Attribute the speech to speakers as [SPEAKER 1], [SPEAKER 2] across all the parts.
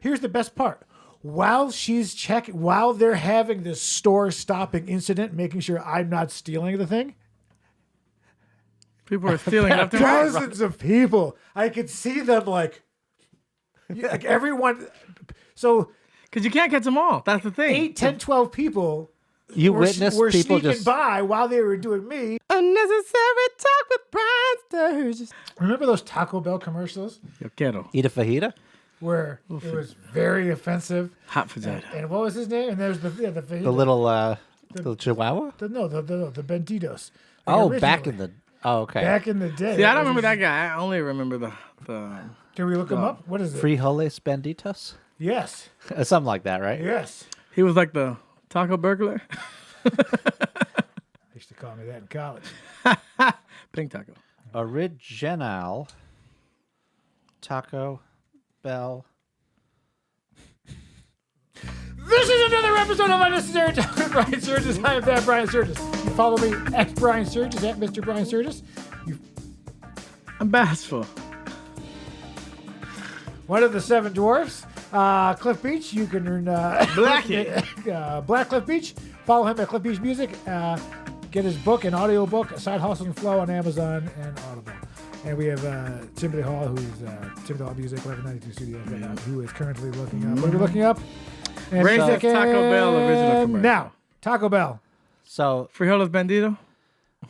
[SPEAKER 1] here's the best part. While they're having this store-stopping incident, making sure I'm not stealing the thing,
[SPEAKER 2] people are stealing left and right.
[SPEAKER 1] dozens of people. I could see them like everyone. So
[SPEAKER 2] Because you can't catch them all. That's the thing.
[SPEAKER 1] 8, 10, 12 people.
[SPEAKER 3] You
[SPEAKER 1] were
[SPEAKER 3] witnessed people
[SPEAKER 1] sneaking
[SPEAKER 3] just
[SPEAKER 1] by while they were doing me.
[SPEAKER 2] Unnecessary talk with Brian Sturges.
[SPEAKER 1] Remember those Taco Bell commercials
[SPEAKER 2] Yo quiero.
[SPEAKER 3] eat a fajita.
[SPEAKER 1] where it was very offensive?
[SPEAKER 2] Hot vagina.
[SPEAKER 1] And what was his name? And there's the
[SPEAKER 3] The chihuahua.
[SPEAKER 1] the Banditos.
[SPEAKER 3] Oh,
[SPEAKER 1] Like
[SPEAKER 3] back
[SPEAKER 1] originally.
[SPEAKER 3] in the. Oh, okay.
[SPEAKER 1] Back in the day.
[SPEAKER 2] See, I don't remember that guy. I only remember the
[SPEAKER 1] Can we look him up? What is it?
[SPEAKER 3] Frijoles Banditos.
[SPEAKER 1] Yes.
[SPEAKER 3] Something like that, right?
[SPEAKER 1] Yes.
[SPEAKER 2] he was like the taco burglar.
[SPEAKER 1] They used to call me that in college.
[SPEAKER 2] Pink taco.
[SPEAKER 3] Original Taco Bell.
[SPEAKER 1] This is another episode of Unnecessary Talk with Brian Sturges. I am that Brian Sturges. You follow me at Brian Sturges, at Mr. Brian Sturges.
[SPEAKER 2] I'm bashful.
[SPEAKER 1] One of the 7 dwarfs. Cliff Beach. You can earn Black Cliff Beach. Follow him at Cliff Beach Music. Get his book, an audio book, Side Hustle and Flow on Amazon and Audible. And we have Timothy Hall, who's Timothy Hall Music, 1192 Studios, who is currently looking up. What are we looking up? And
[SPEAKER 2] Raise Taco Bell original commercial.
[SPEAKER 1] Now, Taco Bell.
[SPEAKER 3] So
[SPEAKER 2] Frijoles Bandito.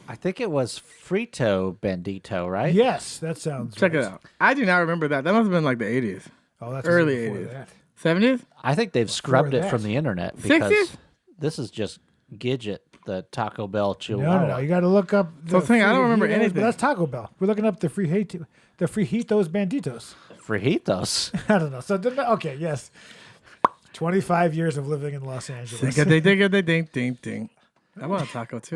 [SPEAKER 3] I think it was Frito Bandito, right?
[SPEAKER 1] Yes, that sounds
[SPEAKER 2] Check
[SPEAKER 1] right.
[SPEAKER 2] it out. I do not remember that. That must have been like the 80s.
[SPEAKER 1] Oh, that's
[SPEAKER 2] Early
[SPEAKER 1] before
[SPEAKER 2] 80s.
[SPEAKER 1] that.
[SPEAKER 2] 70s?
[SPEAKER 3] I think they've scrubbed it
[SPEAKER 1] that.
[SPEAKER 3] from the internet because
[SPEAKER 2] 60s?
[SPEAKER 3] this is just Gidget, the Taco Bell Chihuahua.
[SPEAKER 1] No. You got to look up.
[SPEAKER 2] So I don't remember anything.
[SPEAKER 1] But that's Taco Bell. We're looking up the Fritos Banditos.
[SPEAKER 3] Frijitos.
[SPEAKER 1] I don't know. So okay, yes. 25 years of living in Los Angeles.
[SPEAKER 2] Ding. I want a taco too.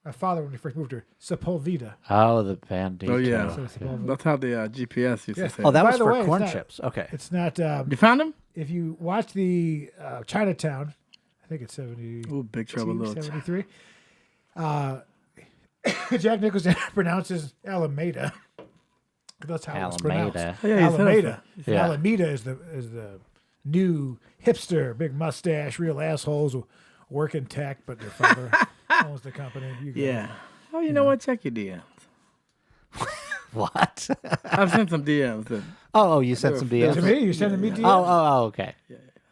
[SPEAKER 1] My father, when we first moved here, Sepulveda.
[SPEAKER 3] Oh, the Bandito.
[SPEAKER 2] Oh, yeah.
[SPEAKER 1] So Sepulveda.
[SPEAKER 2] That's how the GPS used to say.
[SPEAKER 3] Oh, that
[SPEAKER 1] By
[SPEAKER 3] was
[SPEAKER 1] the
[SPEAKER 3] for
[SPEAKER 1] way, it's
[SPEAKER 3] corn
[SPEAKER 1] not-
[SPEAKER 3] chips. Okay.
[SPEAKER 1] It's not.
[SPEAKER 2] You found him?
[SPEAKER 1] If you watch the Chinatown, I think it's 70.
[SPEAKER 2] Ooh, Big Trouble Little
[SPEAKER 1] 73. Jack Nicholson pronounces Alameda. That's how it's pronounced.
[SPEAKER 3] Alameda.
[SPEAKER 2] Oh, yeah, you said
[SPEAKER 1] Alameda.
[SPEAKER 3] Yeah.
[SPEAKER 1] Alameda is the new hipster, big mustache, real assholes who work in tech, but their father owns the company. You go.
[SPEAKER 2] Yeah. Oh, you know what? Check your DMs.
[SPEAKER 3] What?
[SPEAKER 2] I've sent some DMs. That,
[SPEAKER 3] Oh, you sent some
[SPEAKER 1] To
[SPEAKER 3] DMs?
[SPEAKER 1] me, you're sending me DMs.
[SPEAKER 3] Oh, okay.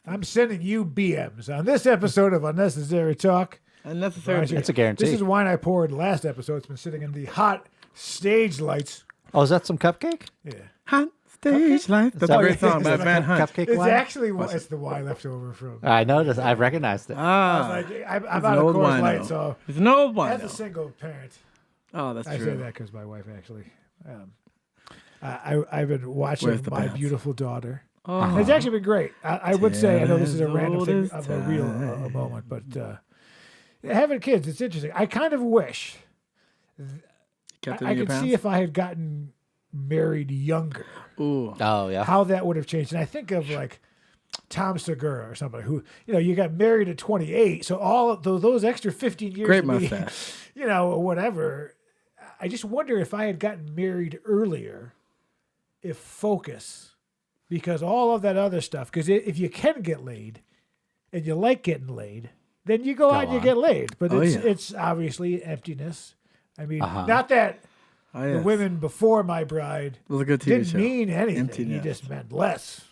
[SPEAKER 1] I'm sending you BMs on this episode of Unnecessary Talk.
[SPEAKER 2] unnecessary.
[SPEAKER 3] It's a guarantee.
[SPEAKER 1] This is wine I poured last episode. It's been sitting in the hot stage lights.
[SPEAKER 3] Oh, is that some cupcake?
[SPEAKER 1] Yeah.
[SPEAKER 2] Hot stage life. That's
[SPEAKER 3] that-
[SPEAKER 2] a great song
[SPEAKER 3] is
[SPEAKER 2] by
[SPEAKER 3] that
[SPEAKER 2] Van Hunt.
[SPEAKER 3] Cupcake
[SPEAKER 1] It's
[SPEAKER 3] wine?
[SPEAKER 1] actually it's the wine left over from.
[SPEAKER 3] I noticed. I recognized it.
[SPEAKER 2] Ah,
[SPEAKER 1] I'm
[SPEAKER 2] it's
[SPEAKER 1] out
[SPEAKER 2] an
[SPEAKER 1] of
[SPEAKER 2] old
[SPEAKER 1] Coors Light,
[SPEAKER 2] wino.
[SPEAKER 1] so
[SPEAKER 2] It's an old one.
[SPEAKER 1] as a single parent,
[SPEAKER 2] Oh, that's
[SPEAKER 1] I
[SPEAKER 2] true.
[SPEAKER 1] say that because my wife actually. I've been watching
[SPEAKER 2] Where's the
[SPEAKER 1] My
[SPEAKER 2] pants?
[SPEAKER 1] Beautiful Daughter.
[SPEAKER 2] Oh,
[SPEAKER 1] It's actually been great. I would say I know this is a
[SPEAKER 2] As
[SPEAKER 1] random
[SPEAKER 2] old
[SPEAKER 1] thing
[SPEAKER 2] as
[SPEAKER 1] of a real
[SPEAKER 2] time.
[SPEAKER 1] moment, but having kids, it's interesting. I kind of wish
[SPEAKER 2] kept it
[SPEAKER 1] I
[SPEAKER 2] in your
[SPEAKER 1] could see
[SPEAKER 2] pants?
[SPEAKER 1] if I had gotten married younger,
[SPEAKER 2] Ooh.
[SPEAKER 3] Oh, yeah.
[SPEAKER 1] how that would have changed. And I think of like Tom Segura or somebody who, you got married at 28, so all of those extra 15 years,
[SPEAKER 2] Great
[SPEAKER 1] of being,
[SPEAKER 2] mustache.
[SPEAKER 1] or whatever. I just wonder if I had gotten married earlier, if focus, because all of that other stuff. Because if you can get laid, and you like getting laid, then you go out and you
[SPEAKER 3] on.
[SPEAKER 1] get laid. But
[SPEAKER 2] Oh,
[SPEAKER 1] it's
[SPEAKER 2] yeah.
[SPEAKER 1] it's obviously emptiness. I mean,
[SPEAKER 3] Uh-huh.
[SPEAKER 1] not that
[SPEAKER 2] Oh,
[SPEAKER 1] the
[SPEAKER 2] yes.
[SPEAKER 1] women before my bride
[SPEAKER 2] It was a good TV
[SPEAKER 1] didn't
[SPEAKER 2] show.
[SPEAKER 1] mean anything.
[SPEAKER 2] Emptiness.
[SPEAKER 1] You just meant less.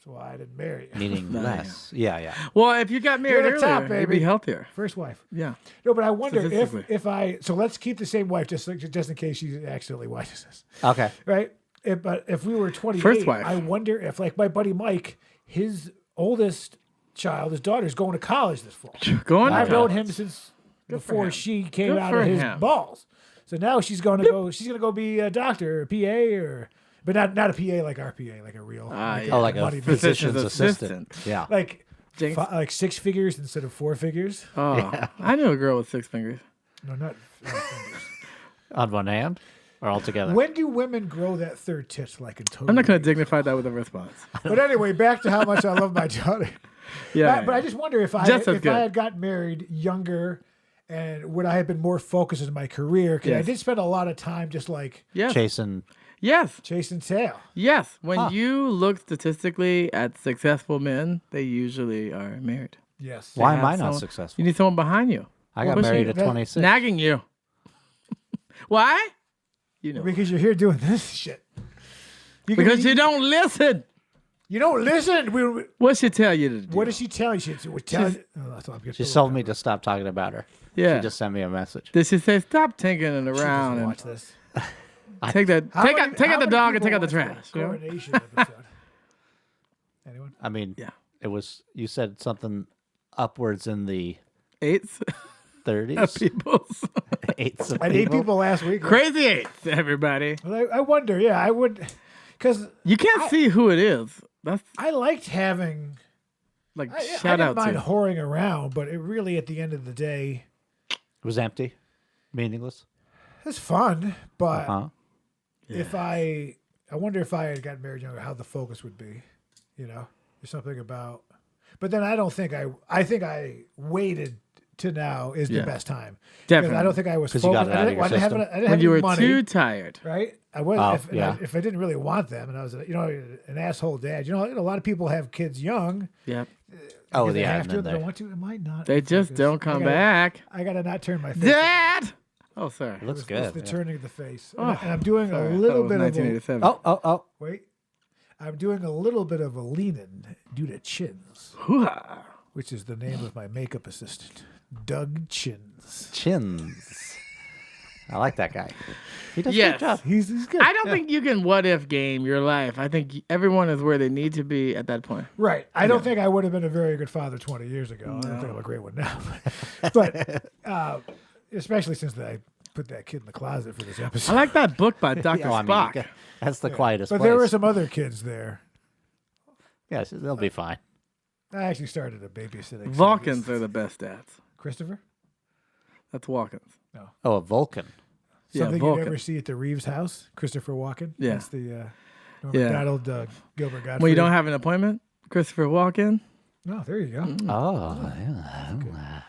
[SPEAKER 1] So I didn't marry you.
[SPEAKER 3] Meaning
[SPEAKER 2] No,
[SPEAKER 3] less. Yeah.
[SPEAKER 2] Well, if you got married
[SPEAKER 1] You're the top,
[SPEAKER 2] earlier, you'd be
[SPEAKER 1] baby.
[SPEAKER 2] healthier.
[SPEAKER 1] First wife.
[SPEAKER 2] Yeah.
[SPEAKER 1] No, but I wonder
[SPEAKER 2] Statistically.
[SPEAKER 1] if I. So let's keep the same wife just in case she accidentally watches this.
[SPEAKER 3] Okay.
[SPEAKER 1] Right? But if we were 28,
[SPEAKER 2] First wife.
[SPEAKER 1] I wonder if, like my buddy Mike, his oldest child, his daughter's going to college this fall.
[SPEAKER 2] Going
[SPEAKER 1] I've
[SPEAKER 2] to
[SPEAKER 1] known
[SPEAKER 2] college.
[SPEAKER 1] him since
[SPEAKER 2] Good for
[SPEAKER 1] before
[SPEAKER 2] him.
[SPEAKER 1] she came
[SPEAKER 2] Good
[SPEAKER 1] out
[SPEAKER 2] for
[SPEAKER 1] of his
[SPEAKER 2] him.
[SPEAKER 1] balls. So now she's going to go. She's going to go be a doctor, or a PA, but not a PA like our PA, like a real.
[SPEAKER 2] Yeah.
[SPEAKER 3] Oh, like a
[SPEAKER 1] money
[SPEAKER 3] physician's
[SPEAKER 2] Physician's
[SPEAKER 3] assistant.
[SPEAKER 2] assistant.
[SPEAKER 3] Yeah.
[SPEAKER 1] like
[SPEAKER 2] Jinx.
[SPEAKER 1] like 6 figures instead of 4 figures.
[SPEAKER 2] Oh, I knew a girl with 6 fingers.
[SPEAKER 1] No, not fingers.
[SPEAKER 3] On one hand or all together?
[SPEAKER 1] When do women grow that third tit like in total?
[SPEAKER 2] I'm not going to dignify that with a response.
[SPEAKER 1] But anyway, back to how much I love my daughter.
[SPEAKER 2] Yeah.
[SPEAKER 1] But I just wonder if I
[SPEAKER 2] Just as
[SPEAKER 1] if
[SPEAKER 2] good.
[SPEAKER 1] I had gotten married younger, and would I have been more focused in my career? Because I
[SPEAKER 2] Yes.
[SPEAKER 1] did spend a lot of time just like
[SPEAKER 2] yeah.
[SPEAKER 3] Chasing.
[SPEAKER 2] Yes.
[SPEAKER 1] Chase and tail.
[SPEAKER 2] Yes. When you look statistically at successful men, they usually are married.
[SPEAKER 1] Yes.
[SPEAKER 3] Why
[SPEAKER 2] They
[SPEAKER 3] am I
[SPEAKER 2] have
[SPEAKER 3] not
[SPEAKER 2] someone-
[SPEAKER 3] successful?
[SPEAKER 2] You need someone behind you.
[SPEAKER 3] I got
[SPEAKER 2] pushing
[SPEAKER 3] married
[SPEAKER 2] you.
[SPEAKER 3] at 26.
[SPEAKER 2] Nagging you. Why? You know.
[SPEAKER 1] Because you're here doing this shit.
[SPEAKER 2] Because you don't listen.
[SPEAKER 1] You don't listen.
[SPEAKER 2] What she tell you to do?
[SPEAKER 1] What does she tell you?
[SPEAKER 3] She told me to stop talking about her.
[SPEAKER 2] Yeah.
[SPEAKER 3] She just sent me a message.
[SPEAKER 2] Did she say stop tinkering around and
[SPEAKER 1] Watch this.
[SPEAKER 2] take out the dog and take out the trash? You know?
[SPEAKER 1] Coronation episode. Anyone?
[SPEAKER 3] I mean,
[SPEAKER 2] Yeah.
[SPEAKER 3] it was, you said something upwards in the
[SPEAKER 2] Eights
[SPEAKER 3] 30s.
[SPEAKER 2] peoples.
[SPEAKER 3] Eights of
[SPEAKER 1] I had 8 people last week.
[SPEAKER 2] Crazy eights, everybody.
[SPEAKER 1] Well, I wonder. Yeah, I would. Because
[SPEAKER 2] You can't see who it is. That's
[SPEAKER 1] I liked having.
[SPEAKER 2] like
[SPEAKER 1] I
[SPEAKER 2] shout
[SPEAKER 1] didn't
[SPEAKER 2] out
[SPEAKER 1] mind
[SPEAKER 2] to.
[SPEAKER 1] whoring around, but it really, at the end of the day,
[SPEAKER 3] It was empty, meaningless.
[SPEAKER 1] it's fun. But
[SPEAKER 3] Huh?
[SPEAKER 1] if I wonder if I had gotten married younger, how the focus would be. You know, there's something about. But then I don't think I think I waited to now is the
[SPEAKER 2] Yeah.
[SPEAKER 1] best time.
[SPEAKER 2] Definitely.
[SPEAKER 1] I don't think I was
[SPEAKER 3] 'Cause you got
[SPEAKER 1] focused.
[SPEAKER 3] it out of your
[SPEAKER 1] I didn't have
[SPEAKER 3] system.
[SPEAKER 2] When you were
[SPEAKER 1] any money,
[SPEAKER 2] too tired.
[SPEAKER 1] right? I was
[SPEAKER 3] Oh,
[SPEAKER 1] if I didn't really want them, and I was an asshole dad. You know, a lot of people have kids young.
[SPEAKER 2] Yep.
[SPEAKER 3] Oh,
[SPEAKER 1] because they
[SPEAKER 3] yeah.
[SPEAKER 1] have
[SPEAKER 3] And
[SPEAKER 1] to.
[SPEAKER 3] then
[SPEAKER 1] They
[SPEAKER 3] they,
[SPEAKER 1] don't want to. It might not.
[SPEAKER 2] They just
[SPEAKER 1] focus.
[SPEAKER 2] don't come
[SPEAKER 1] I gotta-
[SPEAKER 2] back.
[SPEAKER 1] I gotta not turn my face.
[SPEAKER 2] Dad. Oh, sorry.
[SPEAKER 3] it looks
[SPEAKER 1] It's
[SPEAKER 3] good.
[SPEAKER 1] the
[SPEAKER 3] yeah.
[SPEAKER 1] turning of the face,
[SPEAKER 2] Oh,
[SPEAKER 1] and I'm doing
[SPEAKER 2] Sorry, I
[SPEAKER 1] a
[SPEAKER 2] thought it
[SPEAKER 1] little
[SPEAKER 2] was
[SPEAKER 1] bit of a
[SPEAKER 2] 1987.
[SPEAKER 3] Oh.
[SPEAKER 1] wait. I'm doing a little bit of a lean-in due to Chins,
[SPEAKER 2] Hoo-ha.
[SPEAKER 1] which is the name of my makeup assistant, Doug Chins.
[SPEAKER 3] Chins. I like that guy. He does a
[SPEAKER 2] Yes.
[SPEAKER 3] good job.
[SPEAKER 1] He's good.
[SPEAKER 2] I don't think you can what if game your life. I think everyone is where they need to be at that point.
[SPEAKER 1] Right. I don't think I would have been a very good father 20 years ago. I don't think I'm a great one now. But especially since I put that kid in the closet for this
[SPEAKER 2] I
[SPEAKER 1] episode.
[SPEAKER 2] like that book by Dr.
[SPEAKER 3] Oh, I mean,
[SPEAKER 2] Spock.
[SPEAKER 3] that's the quietest
[SPEAKER 1] But
[SPEAKER 3] place.
[SPEAKER 1] there were some other kids there.
[SPEAKER 3] Yes, they'll be fine.
[SPEAKER 1] I actually started a babysitting.
[SPEAKER 2] Vulcans
[SPEAKER 1] service.
[SPEAKER 2] are the best dads.
[SPEAKER 1] Christopher?
[SPEAKER 2] That's Walkens.
[SPEAKER 3] Oh, a Vulcan.
[SPEAKER 2] Yeah,
[SPEAKER 1] Something
[SPEAKER 2] Vulcan.
[SPEAKER 1] you never see at the Reeves house. Christopher Walken.
[SPEAKER 2] Yeah.
[SPEAKER 1] That's the Norm
[SPEAKER 2] Yeah.
[SPEAKER 1] Macdonald, Gilbert Gottfried.
[SPEAKER 2] When you don't have an appointment, Christopher Walken.
[SPEAKER 1] No, there you go.
[SPEAKER 3] Oh, yeah.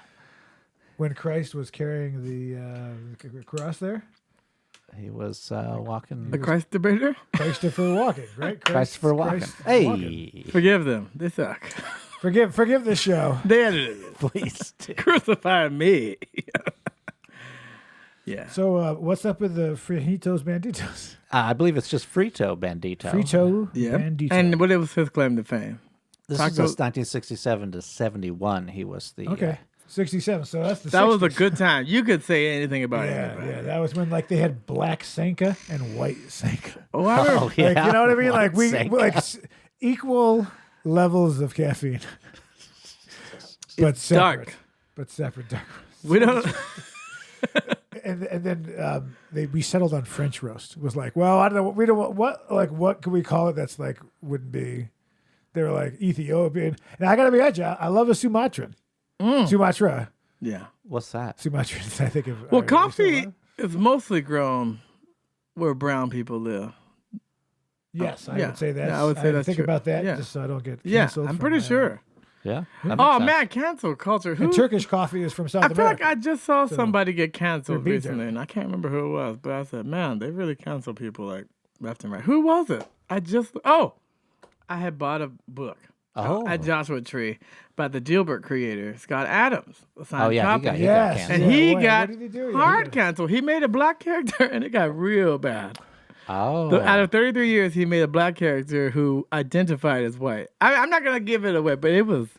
[SPEAKER 1] When Christ was carrying the cross there.
[SPEAKER 3] He was walking.
[SPEAKER 2] The Christ debater.
[SPEAKER 1] Christopher Walken, right?
[SPEAKER 3] Christopher Walken.
[SPEAKER 1] Christ
[SPEAKER 3] Hey,
[SPEAKER 1] Walken.
[SPEAKER 2] Forgive them. They suck.
[SPEAKER 1] Forgive this show.
[SPEAKER 2] They edited it.
[SPEAKER 3] please. do.
[SPEAKER 2] Crucify me. Yeah.
[SPEAKER 1] So what's up with the Fritos Banditos?
[SPEAKER 3] I believe it's just Frito Bandito.
[SPEAKER 1] Frito
[SPEAKER 2] Yeah.
[SPEAKER 1] Bandito.
[SPEAKER 2] And what was his claim to fame?
[SPEAKER 3] This
[SPEAKER 2] Taco-
[SPEAKER 3] is just 1967 to 71. He was the.
[SPEAKER 1] Okay. 67. So that's the
[SPEAKER 2] That was a
[SPEAKER 1] 60s.
[SPEAKER 2] good time. You could say anything about
[SPEAKER 1] Yeah,
[SPEAKER 2] anybody.
[SPEAKER 1] yeah. That was when they had black Sanka and white Sanka.
[SPEAKER 2] Oh, I remember.
[SPEAKER 3] Oh, yeah.
[SPEAKER 1] Like, you know what I mean? Like
[SPEAKER 3] White Sanka.
[SPEAKER 1] equal levels of caffeine. But separate.
[SPEAKER 2] dark.
[SPEAKER 1] But separate dark.
[SPEAKER 2] We don't.
[SPEAKER 1] And then we settled on French roast. It was like, well, I don't know. We don't what can we call it? That's like wouldn't be. They were like Ethiopian. And I gotta be honest, I love a Sumatran. Sumatra.
[SPEAKER 2] Yeah.
[SPEAKER 3] What's that?
[SPEAKER 1] Sumatrans. I think of.
[SPEAKER 2] Well,
[SPEAKER 1] are they still
[SPEAKER 2] coffee
[SPEAKER 1] alive?
[SPEAKER 2] is mostly grown where brown people live.
[SPEAKER 1] Yes, I
[SPEAKER 2] yeah.
[SPEAKER 1] would say that.
[SPEAKER 2] Yeah, I would say that's
[SPEAKER 1] think
[SPEAKER 2] true.
[SPEAKER 1] about that
[SPEAKER 2] Yeah.
[SPEAKER 1] just so I don't get
[SPEAKER 2] Yeah,
[SPEAKER 1] canceled.
[SPEAKER 2] I'm
[SPEAKER 1] from,
[SPEAKER 2] pretty sure.
[SPEAKER 3] Yeah.
[SPEAKER 2] Oh man, cancel culture. Who?
[SPEAKER 1] And Turkish coffee is from South
[SPEAKER 2] I feel
[SPEAKER 1] America.
[SPEAKER 2] like I just saw somebody get canceled
[SPEAKER 1] they're beans
[SPEAKER 2] recently,
[SPEAKER 1] there.
[SPEAKER 2] and I can't remember who it was. But I said, man, they really cancel people like left and right. Who was it? I had bought a book
[SPEAKER 3] Oh.
[SPEAKER 2] at Joshua Tree by the Dilbert creator Scott Adams. A signed
[SPEAKER 3] Oh, yeah,
[SPEAKER 2] copy.
[SPEAKER 3] he got
[SPEAKER 1] Yes.
[SPEAKER 3] canceled.
[SPEAKER 2] And he
[SPEAKER 1] What
[SPEAKER 2] got
[SPEAKER 1] did he do? Yeah,
[SPEAKER 2] hard
[SPEAKER 1] he got-
[SPEAKER 2] cancel. He made a black character, and it got real bad.
[SPEAKER 3] Oh.
[SPEAKER 2] Out of 33 years, he made a black character who identified as white. I'm not gonna give it away, but it was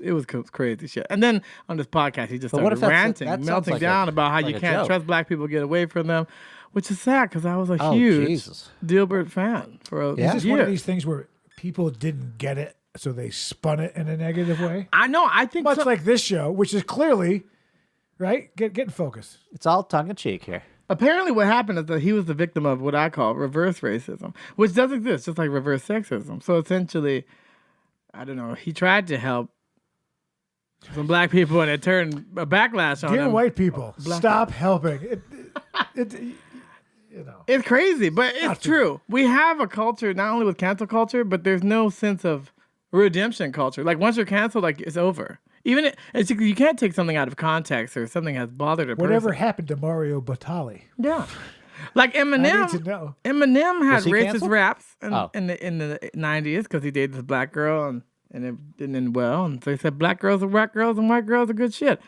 [SPEAKER 2] crazy shit. And then on this podcast, he just
[SPEAKER 3] But what
[SPEAKER 2] started
[SPEAKER 3] if that's
[SPEAKER 2] ranting,
[SPEAKER 3] that sounds
[SPEAKER 2] melting
[SPEAKER 3] like
[SPEAKER 2] down about how
[SPEAKER 3] like
[SPEAKER 2] you
[SPEAKER 3] a
[SPEAKER 2] can't
[SPEAKER 3] joke.
[SPEAKER 2] trust black people, get away from them, which is sad because I was a
[SPEAKER 3] Oh,
[SPEAKER 2] huge
[SPEAKER 3] Jesus.
[SPEAKER 2] Dilbert fan for a
[SPEAKER 3] Yeah?
[SPEAKER 1] Is this
[SPEAKER 2] year.
[SPEAKER 1] one of these things where people didn't get it, so they spun it in a negative way?
[SPEAKER 2] I know. I think
[SPEAKER 1] Much like this show, which is clearly, right? Get in focus.
[SPEAKER 3] It's all tongue in cheek here.
[SPEAKER 2] apparently what happened is that he was the victim of what I call reverse racism, which does exist, just like reverse sexism. So essentially, I don't know, he tried to help some black people and it turned a backlash on
[SPEAKER 1] Dear
[SPEAKER 2] him.
[SPEAKER 1] white people, stop helping.
[SPEAKER 2] It's crazy, but it's true. We have a culture not only with cancel culture, but there's no sense of redemption culture. Like once you're canceled, like it's over. Even you can't take something out of context or something has bothered a
[SPEAKER 1] Whatever
[SPEAKER 2] person.
[SPEAKER 1] happened to Mario Batali?
[SPEAKER 2] Yeah. Like
[SPEAKER 1] I need to
[SPEAKER 2] Eminem.
[SPEAKER 1] know.
[SPEAKER 2] Eminem had
[SPEAKER 3] Was he
[SPEAKER 2] racist
[SPEAKER 3] canceled?
[SPEAKER 2] raps
[SPEAKER 3] Oh.
[SPEAKER 2] in the 90s because he dated this black girl and it didn't end well. And so he said black girls are white girls and white girls are good shit.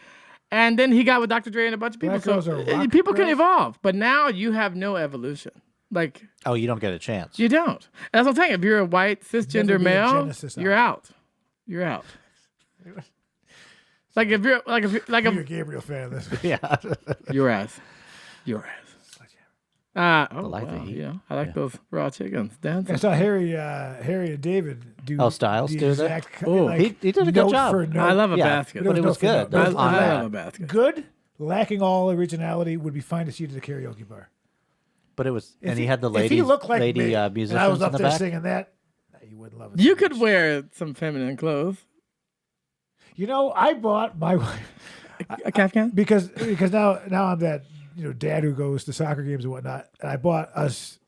[SPEAKER 2] And then he got with Dr. Dre and a bunch of people.
[SPEAKER 1] Black girls are rock
[SPEAKER 2] people can
[SPEAKER 1] girls?
[SPEAKER 2] evolve, but now you have no evolution. Like
[SPEAKER 3] Oh, you don't get a chance.
[SPEAKER 2] you don't. That's what I'm saying. If you're a white cisgender
[SPEAKER 1] Never be a
[SPEAKER 2] male,
[SPEAKER 1] Genesis
[SPEAKER 2] you're
[SPEAKER 1] album.
[SPEAKER 2] out. You're out. Like if you're like
[SPEAKER 1] You're a Gabriel fan. This
[SPEAKER 3] Yeah.
[SPEAKER 2] your ass.
[SPEAKER 3] like
[SPEAKER 2] wow,
[SPEAKER 3] to eat.
[SPEAKER 2] yeah, I like those raw chickens.
[SPEAKER 1] I saw Harry and David do.
[SPEAKER 3] Oh, Styles
[SPEAKER 1] the
[SPEAKER 3] do that?
[SPEAKER 1] exact,
[SPEAKER 2] Oh.
[SPEAKER 1] like,
[SPEAKER 3] He did a good
[SPEAKER 1] note
[SPEAKER 3] job.
[SPEAKER 1] for note.
[SPEAKER 2] I love a
[SPEAKER 3] Yeah,
[SPEAKER 2] basket.
[SPEAKER 3] but it was good.
[SPEAKER 1] I
[SPEAKER 2] I,
[SPEAKER 3] That was
[SPEAKER 2] I
[SPEAKER 3] on
[SPEAKER 2] love a basket.
[SPEAKER 1] Good, lacking all originality, would be fine to see at a karaoke bar.
[SPEAKER 3] But it was,
[SPEAKER 1] If
[SPEAKER 3] and he had the
[SPEAKER 1] if
[SPEAKER 3] lady,
[SPEAKER 1] he looked like
[SPEAKER 3] lady
[SPEAKER 1] me, and
[SPEAKER 3] musicians
[SPEAKER 1] I was
[SPEAKER 3] in
[SPEAKER 1] up
[SPEAKER 3] the
[SPEAKER 1] there
[SPEAKER 3] back.
[SPEAKER 1] singing that, you wouldn't love it.
[SPEAKER 2] You
[SPEAKER 1] so
[SPEAKER 2] could
[SPEAKER 1] much.
[SPEAKER 2] wear some feminine clothes.
[SPEAKER 1] You know, I bought my wife
[SPEAKER 2] A Kafka?
[SPEAKER 1] because now I'm that dad who goes to soccer games and whatnot, and I bought us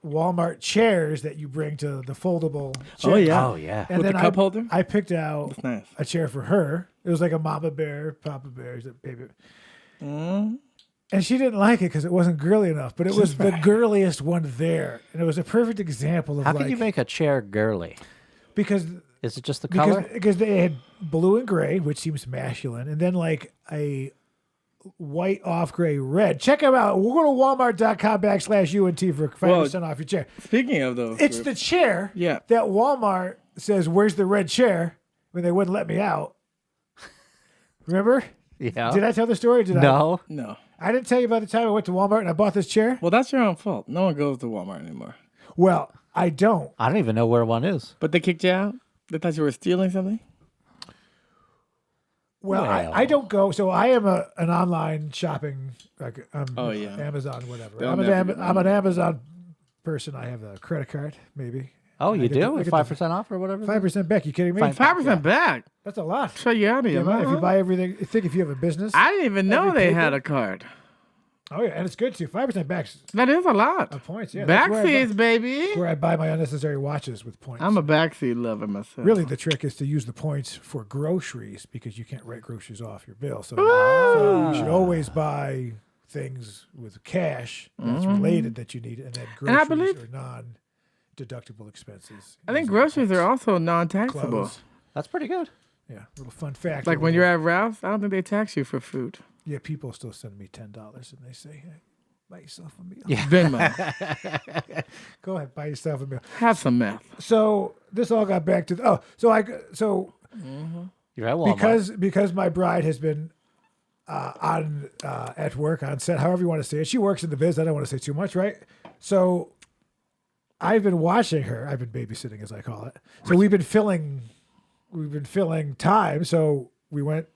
[SPEAKER 1] Walmart chairs that you bring to the foldable.
[SPEAKER 2] Oh,
[SPEAKER 1] chair.
[SPEAKER 2] yeah.
[SPEAKER 3] Oh, yeah.
[SPEAKER 1] And
[SPEAKER 2] With
[SPEAKER 1] then
[SPEAKER 2] the cup holder?
[SPEAKER 1] I picked out
[SPEAKER 2] That's nice.
[SPEAKER 1] a chair for her. It was like a mama bear, papa bear, baby. And she didn't like it because it wasn't girly enough, but it was the girliest one there, and it was a perfect example of
[SPEAKER 3] How
[SPEAKER 1] like
[SPEAKER 3] can you make a chair girly?
[SPEAKER 1] because
[SPEAKER 3] Is it just the color?
[SPEAKER 1] because they had blue and gray, which seems masculine, and then like a white off gray red. Check them out. We'll go to walmart.com/UNT for 5% off your chair.
[SPEAKER 2] Speaking of those,
[SPEAKER 1] It's the chair
[SPEAKER 2] Yeah.
[SPEAKER 1] that Walmart says, "Where's the red chair?" when they wouldn't let me out. Remember?
[SPEAKER 3] Yeah.
[SPEAKER 1] Did I tell the story? Or did
[SPEAKER 3] No.
[SPEAKER 2] no.
[SPEAKER 1] I didn't tell you about the time I went to Walmart and I bought this chair?
[SPEAKER 2] Well, that's your own fault. No one goes to Walmart anymore.
[SPEAKER 1] Well, I don't.
[SPEAKER 3] I don't even know where one is.
[SPEAKER 2] But they kicked you out? They thought you were stealing something?
[SPEAKER 1] Well,
[SPEAKER 3] Well.
[SPEAKER 1] I don't go. So I am an online shopping, like
[SPEAKER 2] Oh, yeah.
[SPEAKER 1] Amazon, whatever.
[SPEAKER 2] They'll
[SPEAKER 1] I'm
[SPEAKER 2] never get
[SPEAKER 1] an Amazon person. I have a credit card, maybe.
[SPEAKER 3] Oh, you
[SPEAKER 1] I get the-
[SPEAKER 3] do?
[SPEAKER 1] I
[SPEAKER 3] With
[SPEAKER 1] get
[SPEAKER 3] 5% off or whatever?
[SPEAKER 1] 5% back. You kidding me?
[SPEAKER 3] Fine.
[SPEAKER 2] 5% back.
[SPEAKER 1] That's a lot.
[SPEAKER 2] Show you out of
[SPEAKER 1] Yeah,
[SPEAKER 2] here,
[SPEAKER 1] man, if you
[SPEAKER 2] man.
[SPEAKER 1] buy everything, think if you have a business.
[SPEAKER 2] I didn't even know
[SPEAKER 1] Every
[SPEAKER 2] they
[SPEAKER 1] paper?
[SPEAKER 2] had a card.
[SPEAKER 1] Oh yeah, and it's good too. 5% back
[SPEAKER 2] That is a lot.
[SPEAKER 1] of points. Yeah, that's
[SPEAKER 2] Backseats, baby.
[SPEAKER 1] where I buy my unnecessary watches with points.
[SPEAKER 2] I'm a backseat lover myself.
[SPEAKER 1] Really, the trick is to use the points for groceries because you can't write groceries off your bill. So you should always buy things with cash that's related that you need, and then
[SPEAKER 2] And I
[SPEAKER 1] groceries
[SPEAKER 2] believe-
[SPEAKER 1] are non-deductible expenses.
[SPEAKER 2] I think
[SPEAKER 1] Using
[SPEAKER 2] groceries
[SPEAKER 1] points.
[SPEAKER 2] are also non-taxable.
[SPEAKER 1] Clothes.
[SPEAKER 3] That's pretty good.
[SPEAKER 1] Yeah, little fun fact.
[SPEAKER 2] Like
[SPEAKER 1] over
[SPEAKER 2] when you're
[SPEAKER 1] there.
[SPEAKER 2] at Ralph's, I don't think they tax you for food.
[SPEAKER 1] Yeah, people still send me $10 and they say, "Hey, buy yourself a meal."
[SPEAKER 3] Yeah.
[SPEAKER 2] Venmo.
[SPEAKER 1] Go ahead, buy yourself a meal.
[SPEAKER 2] Have some meth.
[SPEAKER 1] So this all got back to
[SPEAKER 3] You're at Walmart.
[SPEAKER 1] because my bride has been on at work on set, however you want to say it. She works in the biz. I don't want to say too much, right? So I've been watching her. I've been babysitting, as I call it. So we've been filling time. So we went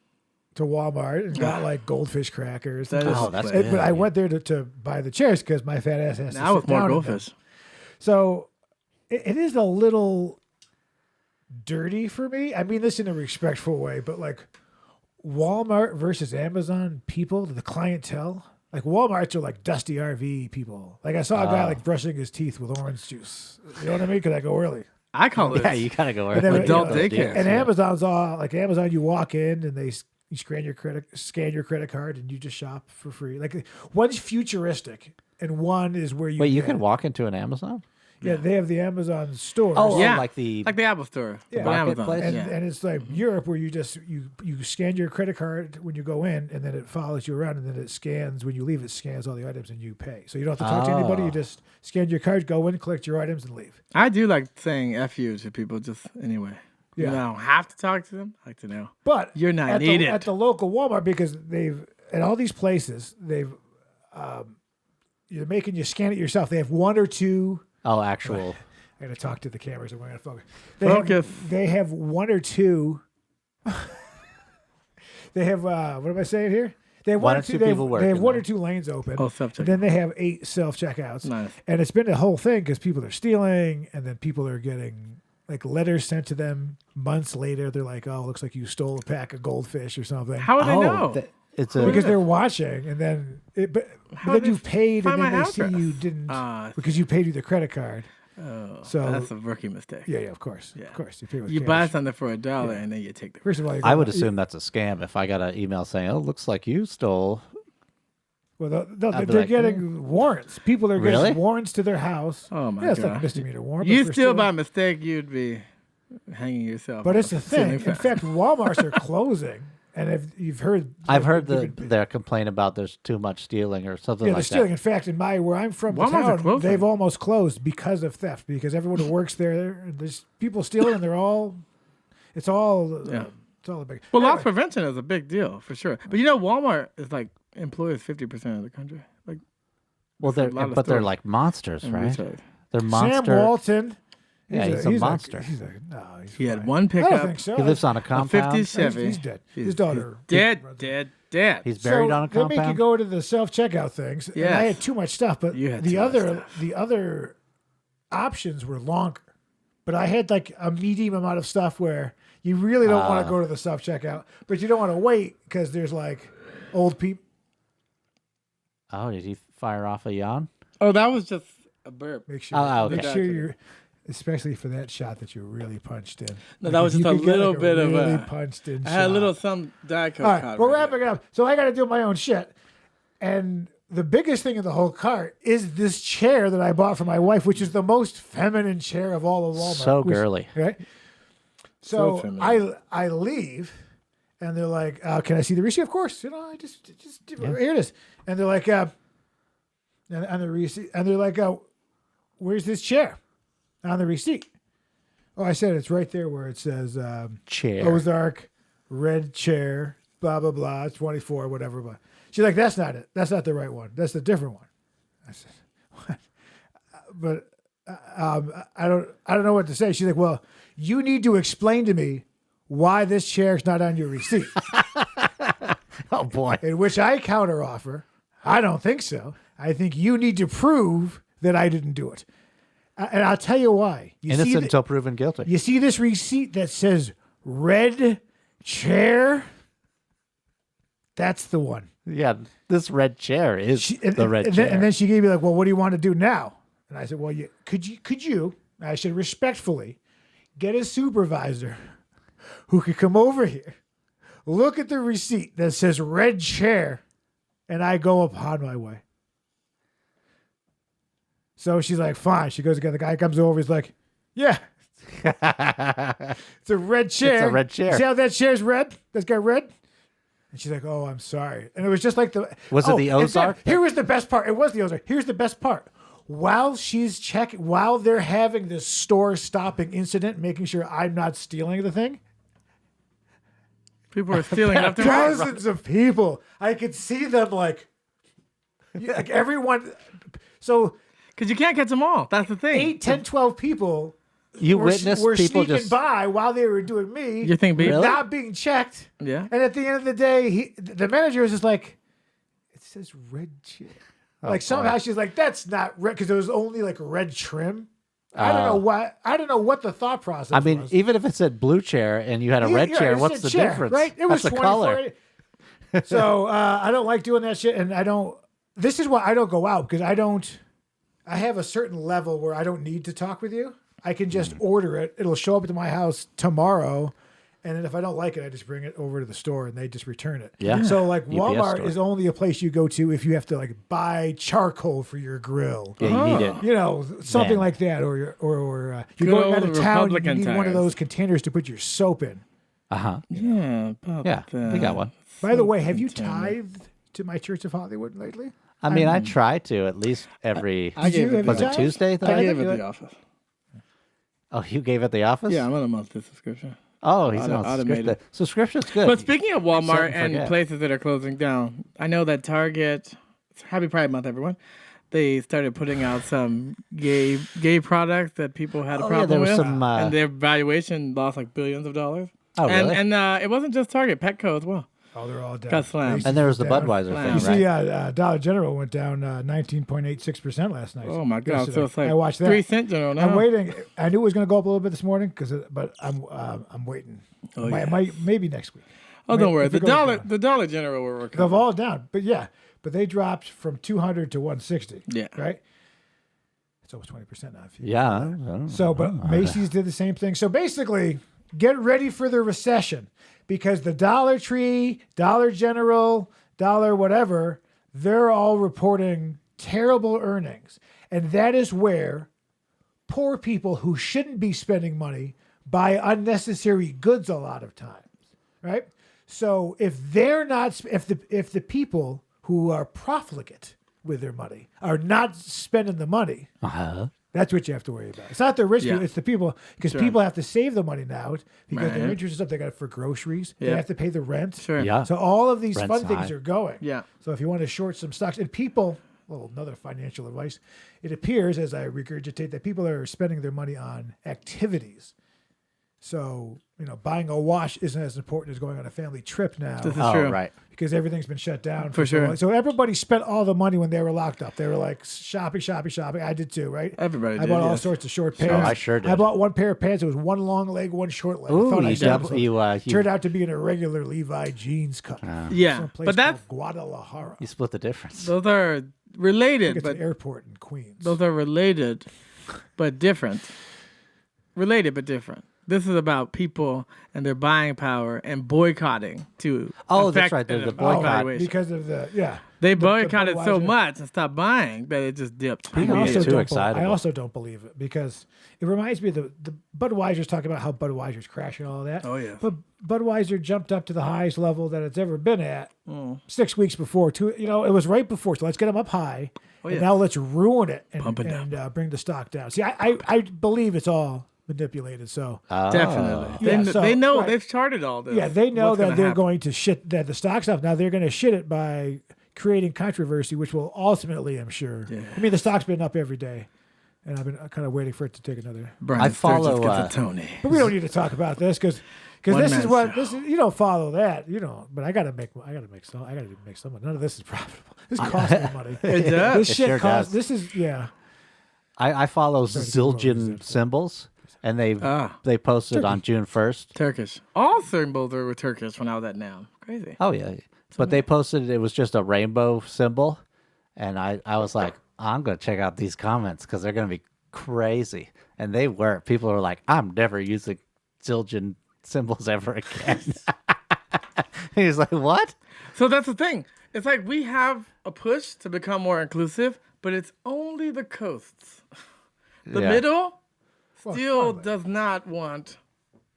[SPEAKER 1] to Walmart and got like goldfish crackers.
[SPEAKER 2] That
[SPEAKER 3] Oh,
[SPEAKER 2] is
[SPEAKER 3] that's
[SPEAKER 2] flavor.
[SPEAKER 3] good.
[SPEAKER 1] But I went there to buy the chairs because my fat ass has to
[SPEAKER 2] Now
[SPEAKER 1] sit
[SPEAKER 2] with more
[SPEAKER 1] down in them.
[SPEAKER 2] goldfish.
[SPEAKER 1] So it is a little dirty for me. I mean this in a respectful way, but like Walmart versus Amazon people, the clientele, like Walmarts are like dusty RV people. Like I saw a guy like brushing his teeth with orange juice. You know what I mean? Because I go early.
[SPEAKER 2] I call it.
[SPEAKER 3] Yeah, you kind of go
[SPEAKER 1] And then,
[SPEAKER 3] early.
[SPEAKER 2] Adult
[SPEAKER 1] you know,
[SPEAKER 2] daycare.
[SPEAKER 1] And Amazon's all like Amazon. You walk in and you scan your credit card and you just shop for free. Like one's futuristic and one is where you.
[SPEAKER 3] Wait, you
[SPEAKER 1] get-
[SPEAKER 3] can walk into an Amazon?
[SPEAKER 1] Yeah, they have the Amazon store.
[SPEAKER 3] Oh,
[SPEAKER 2] Yeah.
[SPEAKER 3] like the
[SPEAKER 2] Like the Apple Store.
[SPEAKER 1] Yeah.
[SPEAKER 2] But Amazon.
[SPEAKER 3] Marketplace?
[SPEAKER 1] and,
[SPEAKER 2] Yeah.
[SPEAKER 1] and it's like Europe where you just you scan your credit card when you go in and then it follows you around and then it scans when you leave, it scans all the items and you pay. So you don't have to talk to anybody,
[SPEAKER 3] Oh.
[SPEAKER 1] you just scan your card, go in, collect your items and leave.
[SPEAKER 2] I do like saying F you to people just anyway.
[SPEAKER 1] Yeah.
[SPEAKER 2] You know, I don't have to talk to them. I like to know.
[SPEAKER 1] But
[SPEAKER 2] You're not
[SPEAKER 1] at
[SPEAKER 2] needed.
[SPEAKER 1] at the local Walmart because at all these places you're making you scan it yourself. They have one or two.
[SPEAKER 3] oh, actual.
[SPEAKER 1] I gotta talk to the cameras and we're gonna focus.
[SPEAKER 2] Focus.
[SPEAKER 1] They have one or two. They have what am I saying here? They have
[SPEAKER 3] One
[SPEAKER 1] one
[SPEAKER 3] or
[SPEAKER 1] or two.
[SPEAKER 3] two
[SPEAKER 1] They have,
[SPEAKER 3] people
[SPEAKER 1] they have
[SPEAKER 3] working
[SPEAKER 1] one
[SPEAKER 3] there.
[SPEAKER 1] or two lanes open.
[SPEAKER 2] Oh, self-checkout.
[SPEAKER 1] And then they have 8 self checkouts.
[SPEAKER 2] Nice.
[SPEAKER 1] And it's been a whole thing because people are stealing, and then people are getting like letters sent to them months later. They're like, "Oh, looks like you stole a pack of goldfish or something."
[SPEAKER 2] How would they know?
[SPEAKER 3] It's a
[SPEAKER 1] Because they're watching, and then but then
[SPEAKER 2] did
[SPEAKER 1] you
[SPEAKER 2] they
[SPEAKER 1] paid, and
[SPEAKER 2] find
[SPEAKER 1] then
[SPEAKER 2] my
[SPEAKER 1] they see
[SPEAKER 2] address?
[SPEAKER 1] you didn't
[SPEAKER 2] Ah,
[SPEAKER 1] because you paid with the credit card.
[SPEAKER 2] oh,
[SPEAKER 1] So-
[SPEAKER 2] that's a rookie mistake.
[SPEAKER 1] Yeah, of course,
[SPEAKER 2] Yeah.
[SPEAKER 1] of course. You pay with
[SPEAKER 2] You
[SPEAKER 1] cash.
[SPEAKER 2] buy something for $1 and then you take the.
[SPEAKER 1] First of all,
[SPEAKER 3] I would assume that's a scam if I got an email saying, "Oh, looks like you stole."
[SPEAKER 1] Well,
[SPEAKER 3] I'd be
[SPEAKER 1] they're
[SPEAKER 3] like,
[SPEAKER 1] getting warrants. People are
[SPEAKER 3] Really?
[SPEAKER 1] getting warrants to their house.
[SPEAKER 2] Oh my
[SPEAKER 1] Yeah, it's like a
[SPEAKER 2] God.
[SPEAKER 1] misdemeanor warrant.
[SPEAKER 2] You
[SPEAKER 1] but
[SPEAKER 2] still by mistake, you'd be hanging yourself.
[SPEAKER 1] But
[SPEAKER 2] on
[SPEAKER 1] it's
[SPEAKER 2] a
[SPEAKER 1] the thing.
[SPEAKER 2] ceiling
[SPEAKER 1] In
[SPEAKER 2] fan.
[SPEAKER 1] fact, Walmarts are closing, and if you've heard,
[SPEAKER 3] I've heard their complaint about there's too much stealing or something
[SPEAKER 1] yeah,
[SPEAKER 3] like
[SPEAKER 1] they're stealing.
[SPEAKER 3] that.
[SPEAKER 1] In fact, in where I'm from, the
[SPEAKER 2] Walmarts are
[SPEAKER 1] town,
[SPEAKER 2] closing.
[SPEAKER 1] they've almost closed because of theft. Because everyone who works there's people stealing, and it's all a big.
[SPEAKER 2] Well,
[SPEAKER 1] Anyway,
[SPEAKER 2] loss prevention is a big deal for sure. But Walmart is like employs 50% of the country. Like,
[SPEAKER 3] Well,
[SPEAKER 2] a lot of
[SPEAKER 3] they're
[SPEAKER 2] stores
[SPEAKER 3] like monsters,
[SPEAKER 2] and
[SPEAKER 3] right?
[SPEAKER 2] retailers.
[SPEAKER 3] They're
[SPEAKER 1] Sam
[SPEAKER 3] monster.
[SPEAKER 1] Walton.
[SPEAKER 3] Yeah, he's a monster.
[SPEAKER 2] He had
[SPEAKER 1] fine.
[SPEAKER 2] one
[SPEAKER 1] I don't
[SPEAKER 2] pickup,
[SPEAKER 1] think so.
[SPEAKER 3] He lives on a
[SPEAKER 2] a
[SPEAKER 3] compound.
[SPEAKER 2] 50 Chevy.
[SPEAKER 1] He's dead.
[SPEAKER 2] He's-
[SPEAKER 1] His daughter.
[SPEAKER 2] he's dead.
[SPEAKER 3] He's buried on a
[SPEAKER 1] They make you
[SPEAKER 3] compound.
[SPEAKER 1] go to the self-checkout things. And I
[SPEAKER 2] Yes.
[SPEAKER 1] had too much stuff, but
[SPEAKER 2] You had
[SPEAKER 1] the
[SPEAKER 2] too much
[SPEAKER 1] other
[SPEAKER 2] stuff.
[SPEAKER 1] the other options were longer. But I had like a medium amount of stuff where you really don't want to go to the self-checkout, but you don't want to wait because there's like old people.
[SPEAKER 3] Oh, did he fire off a yawn?
[SPEAKER 2] Oh, that was just a burp.
[SPEAKER 1] Make sure,
[SPEAKER 3] okay.
[SPEAKER 1] make sure you're, especially for that shot that you really punched in.
[SPEAKER 2] No, that was
[SPEAKER 1] if
[SPEAKER 2] just
[SPEAKER 1] you
[SPEAKER 2] a
[SPEAKER 1] could get,
[SPEAKER 2] little
[SPEAKER 1] like,
[SPEAKER 2] bit of
[SPEAKER 1] really
[SPEAKER 2] a.
[SPEAKER 1] punched in.
[SPEAKER 2] I had a
[SPEAKER 1] shot.
[SPEAKER 2] little some Diet Coke.
[SPEAKER 1] All right,
[SPEAKER 2] caught
[SPEAKER 1] we're
[SPEAKER 2] right
[SPEAKER 1] wrapping it up. So I got to do my own shit. And the biggest thing in the whole cart is this chair that I bought for my wife, which is the most feminine chair of all of Walmart.
[SPEAKER 3] So girly.
[SPEAKER 1] Right?
[SPEAKER 2] So
[SPEAKER 1] So
[SPEAKER 2] feminine.
[SPEAKER 1] I leave, and they're like, "Can I see the receipt?" Of course. I just here it is. And they're like, and the receipt, and they're like, "Where's this chair?" On the receipt. Oh, I said it's right there where it says
[SPEAKER 3] Chair.
[SPEAKER 1] Ozark, red chair, blah, blah, blah, 24, whatever. But she's like, that's not it. That's not the right one. That's the different one. I said, what? But I don't know what to say. She's like, well, you need to explain to me why this chair is not on your receipt.
[SPEAKER 3] Oh boy.
[SPEAKER 1] In which I counteroffer, I don't think so. I think you need to prove that I didn't do it. And I'll tell you why.
[SPEAKER 3] Innocent until proven guilty.
[SPEAKER 1] You see this receipt that says red chair? That's the one.
[SPEAKER 3] Yeah, this red chair is the red
[SPEAKER 1] and
[SPEAKER 3] chair.
[SPEAKER 1] then she gave me like, well, what do you want to do now? And I said, well, could you, I said respectfully, get a supervisor who could come over here, look at the receipt that says red chair, and I go upon my way. So she's like, fine. She goes again. The guy comes over. He's like, yeah. It's a red chair.
[SPEAKER 3] It's a red chair.
[SPEAKER 1] See how that chair's red? That's got red? And she's like, oh, I'm sorry. And it was just like
[SPEAKER 3] Was it the
[SPEAKER 1] in fact,
[SPEAKER 3] Ozark?
[SPEAKER 1] Here was the best part. It was the Ozark. Here's the best part. While they're having this store stopping incident, making sure I'm not stealing the thing,
[SPEAKER 2] People are stealing left and right.
[SPEAKER 1] dozens of people. I could see them like everyone. So
[SPEAKER 2] Because you can't catch them all. That's the thing.
[SPEAKER 1] 8, 10, 12 people
[SPEAKER 3] You
[SPEAKER 1] were
[SPEAKER 3] witnessed people
[SPEAKER 1] sneaking
[SPEAKER 3] just.
[SPEAKER 1] by while they were doing me,
[SPEAKER 2] You think
[SPEAKER 3] Really?
[SPEAKER 1] not being checked.
[SPEAKER 2] Yeah.
[SPEAKER 1] And at the end of the day, the manager was just like, it says red chair. Like somehow she's like, that's not red, because it was only like red trim. I don't know why. I don't know what the thought process.
[SPEAKER 3] I mean,
[SPEAKER 1] was.
[SPEAKER 3] even if it said blue chair and you had a red
[SPEAKER 1] Yeah,
[SPEAKER 3] chair,
[SPEAKER 1] it
[SPEAKER 3] what's
[SPEAKER 1] said
[SPEAKER 3] the
[SPEAKER 1] chair,
[SPEAKER 3] difference?
[SPEAKER 1] Right? It was
[SPEAKER 3] That's the
[SPEAKER 1] 24.
[SPEAKER 3] color.
[SPEAKER 1] So I don't like doing that shit, and I don't. This is why I don't go out, because I don't. I have a certain level where I don't need to talk with you. I can just order it. It'll show up to my house tomorrow. And then if I don't like it, I just bring it over to the store and they just return it.
[SPEAKER 3] Yeah.
[SPEAKER 1] So like
[SPEAKER 3] UPS
[SPEAKER 1] Walmart
[SPEAKER 3] store.
[SPEAKER 1] is only a place you go to if you have to like buy charcoal for your grill.
[SPEAKER 3] Yeah, you need it.
[SPEAKER 1] You know, something
[SPEAKER 3] Man.
[SPEAKER 1] like that. Or you're
[SPEAKER 2] Good
[SPEAKER 1] going out
[SPEAKER 2] old
[SPEAKER 1] of town, you
[SPEAKER 2] Republican
[SPEAKER 1] need one of
[SPEAKER 2] times.
[SPEAKER 1] those containers to put your soap in.
[SPEAKER 3] Uh-huh.
[SPEAKER 2] Yeah. About
[SPEAKER 3] Yeah,
[SPEAKER 2] that.
[SPEAKER 3] we got one.
[SPEAKER 1] By the way, have you
[SPEAKER 2] Container.
[SPEAKER 1] tithed to my Church of Hollywood lately?
[SPEAKER 3] I mean, I try to at least every.
[SPEAKER 2] I gave it.
[SPEAKER 1] Have you
[SPEAKER 3] was it
[SPEAKER 1] tithed?
[SPEAKER 3] Tuesday that
[SPEAKER 2] I
[SPEAKER 3] I
[SPEAKER 2] gave
[SPEAKER 3] do
[SPEAKER 2] it
[SPEAKER 3] it?
[SPEAKER 2] the office.
[SPEAKER 3] Oh, you gave it the office?
[SPEAKER 2] Yeah, I'm on a monthly subscription.
[SPEAKER 3] Oh, he's on
[SPEAKER 2] Automated.
[SPEAKER 3] subscription. Subscription's good.
[SPEAKER 2] But speaking of Walmart
[SPEAKER 3] Something
[SPEAKER 2] and
[SPEAKER 3] forget.
[SPEAKER 2] places that are closing down, I know that Target, Happy Pride Month, everyone. They started putting out some gay products that people had a
[SPEAKER 3] Oh, yeah,
[SPEAKER 2] problem
[SPEAKER 3] there was
[SPEAKER 2] with,
[SPEAKER 3] some,
[SPEAKER 2] and their valuation lost like billions of dollars.
[SPEAKER 3] Oh, really?
[SPEAKER 2] And it wasn't just Target, Petco as well.
[SPEAKER 1] Oh, they're all down.
[SPEAKER 2] Got slammed.
[SPEAKER 1] Macy's
[SPEAKER 3] And there was the
[SPEAKER 1] down.
[SPEAKER 3] Budweiser
[SPEAKER 2] Wow.
[SPEAKER 3] thing,
[SPEAKER 1] You
[SPEAKER 3] right?
[SPEAKER 1] see, Dollar General went down 19.86% last night.
[SPEAKER 2] Oh my God!
[SPEAKER 1] Yesterday.
[SPEAKER 2] So it's like
[SPEAKER 1] I watched that.
[SPEAKER 2] 3 cent general now.
[SPEAKER 1] I'm waiting. I knew it was going to go up a little bit this morning, but I'm waiting.
[SPEAKER 2] Oh, yeah.
[SPEAKER 1] Maybe next week.
[SPEAKER 2] Oh, don't worry.
[SPEAKER 1] If
[SPEAKER 2] The
[SPEAKER 1] it goes
[SPEAKER 2] dollar,
[SPEAKER 1] down.
[SPEAKER 2] the Dollar General will
[SPEAKER 1] They've
[SPEAKER 2] recover.
[SPEAKER 1] all down, but they dropped from 200 to 160.
[SPEAKER 2] Yeah.
[SPEAKER 1] Right. It's almost 20% now.
[SPEAKER 3] Yeah. I don't know.
[SPEAKER 1] So, but Macy's did the same thing. So basically, get ready for the recession, because the Dollar Tree, Dollar General, Dollar whatever, they're all reporting terrible earnings. And that is where poor people who shouldn't be spending money buy unnecessary goods a lot of times, right? So if they're not, if the people who are profligate with their money are not spending the money, that's what you have to worry about. It's not the rich people, it's the people, because people have to save the money now because their interest is up. They got it for groceries. They have to pay the rent.
[SPEAKER 3] Yeah.
[SPEAKER 1] So all of these
[SPEAKER 3] Rent's
[SPEAKER 1] fun things are going.
[SPEAKER 2] Yeah.
[SPEAKER 1] So if you want to short some stocks, and people, another financial advice, it appears as I regurgitate that people are spending their money on activities. So, buying a watch isn't as important as going on a family trip now.
[SPEAKER 2] This is true.
[SPEAKER 3] Right.
[SPEAKER 1] Because everything's been shut down.
[SPEAKER 2] For sure.
[SPEAKER 1] So everybody spent all the money when they were locked up. They were like shopping. I did too, right?
[SPEAKER 2] Everybody
[SPEAKER 1] I
[SPEAKER 2] did,
[SPEAKER 1] bought all
[SPEAKER 2] yes.
[SPEAKER 1] sorts of short pants.
[SPEAKER 3] I sure did.
[SPEAKER 1] I bought one pair of pants. It was one long leg, one short leg.
[SPEAKER 3] Ooh,
[SPEAKER 1] I thought I
[SPEAKER 3] you
[SPEAKER 1] did.
[SPEAKER 3] double-
[SPEAKER 1] So
[SPEAKER 3] you
[SPEAKER 1] turned out to be an irregular Levi jeans cut.
[SPEAKER 2] Yeah,
[SPEAKER 1] Someplace
[SPEAKER 2] but that's
[SPEAKER 1] called Guadalajara.
[SPEAKER 3] You split the difference.
[SPEAKER 2] those are
[SPEAKER 1] I think
[SPEAKER 2] related,
[SPEAKER 1] it's
[SPEAKER 2] but
[SPEAKER 1] an airport in Queens.
[SPEAKER 2] those are related, but different. Related but different. This is about people and their buying power and boycotting to.
[SPEAKER 3] Oh, that's
[SPEAKER 2] affect
[SPEAKER 3] right. The
[SPEAKER 2] an
[SPEAKER 3] boycott.
[SPEAKER 2] evaluation.
[SPEAKER 1] because of
[SPEAKER 2] They
[SPEAKER 1] the
[SPEAKER 2] boycotted so
[SPEAKER 1] Budweiser.
[SPEAKER 2] much and stopped buying that it just dipped.
[SPEAKER 3] People
[SPEAKER 1] I
[SPEAKER 3] get
[SPEAKER 1] also
[SPEAKER 3] too
[SPEAKER 1] don't
[SPEAKER 3] excited.
[SPEAKER 1] I also don't believe it because it reminds me of the Budweiser's talking about how Budweiser's crashing and all that.
[SPEAKER 2] Oh, yeah.
[SPEAKER 1] But Budweiser jumped up to the highest level that it's ever been at 6 weeks before. It was right before. So let's get them up high, and now let's ruin it and,
[SPEAKER 2] Pump it
[SPEAKER 1] bring the stock down. See, I believe it's all manipulated. So
[SPEAKER 2] Definitely.
[SPEAKER 1] Yeah,
[SPEAKER 2] They know
[SPEAKER 1] right.
[SPEAKER 2] they've charted all this.
[SPEAKER 1] yeah, they know
[SPEAKER 2] what's
[SPEAKER 1] that
[SPEAKER 2] gonna
[SPEAKER 1] they're
[SPEAKER 2] happen.
[SPEAKER 1] going to shit that the stock's up. Now they're going to shit it by creating controversy, which will ultimately, I'm sure.
[SPEAKER 2] Yeah.
[SPEAKER 1] I mean, the stock's been up every day, and I've been kind of waiting for it to take another.
[SPEAKER 2] Brian
[SPEAKER 3] I
[SPEAKER 2] Sturges
[SPEAKER 3] follow,
[SPEAKER 2] gets a Tony.
[SPEAKER 1] But we don't need to talk about this because
[SPEAKER 2] One
[SPEAKER 1] this is
[SPEAKER 2] man
[SPEAKER 1] what
[SPEAKER 2] show.
[SPEAKER 1] this is. You don't follow that, But I gotta make some. None of this is profitable. This costs me money.
[SPEAKER 2] It does.
[SPEAKER 1] This
[SPEAKER 3] It
[SPEAKER 1] shit
[SPEAKER 3] sure
[SPEAKER 1] costs.
[SPEAKER 3] does.
[SPEAKER 1] This is
[SPEAKER 3] I follow
[SPEAKER 1] Sorry to keep going,
[SPEAKER 3] Zildjian
[SPEAKER 1] resentful.
[SPEAKER 3] symbols, and they
[SPEAKER 2] Ah.
[SPEAKER 3] posted on June 1st.
[SPEAKER 2] Turkish. All symbols were Turkish when I was at NAM. Crazy.
[SPEAKER 3] Oh yeah, but they posted it was just a rainbow symbol, and I was like, I'm gonna check out these comments because they're gonna be crazy, and they were. People were like, I'm never using Zildjian symbols ever again. He's like, what?
[SPEAKER 2] So that's the thing. It's like we have a push to become more inclusive, but it's only the coasts. The
[SPEAKER 3] Yeah.
[SPEAKER 2] middle
[SPEAKER 1] well,
[SPEAKER 2] still
[SPEAKER 1] finally.
[SPEAKER 2] does not want.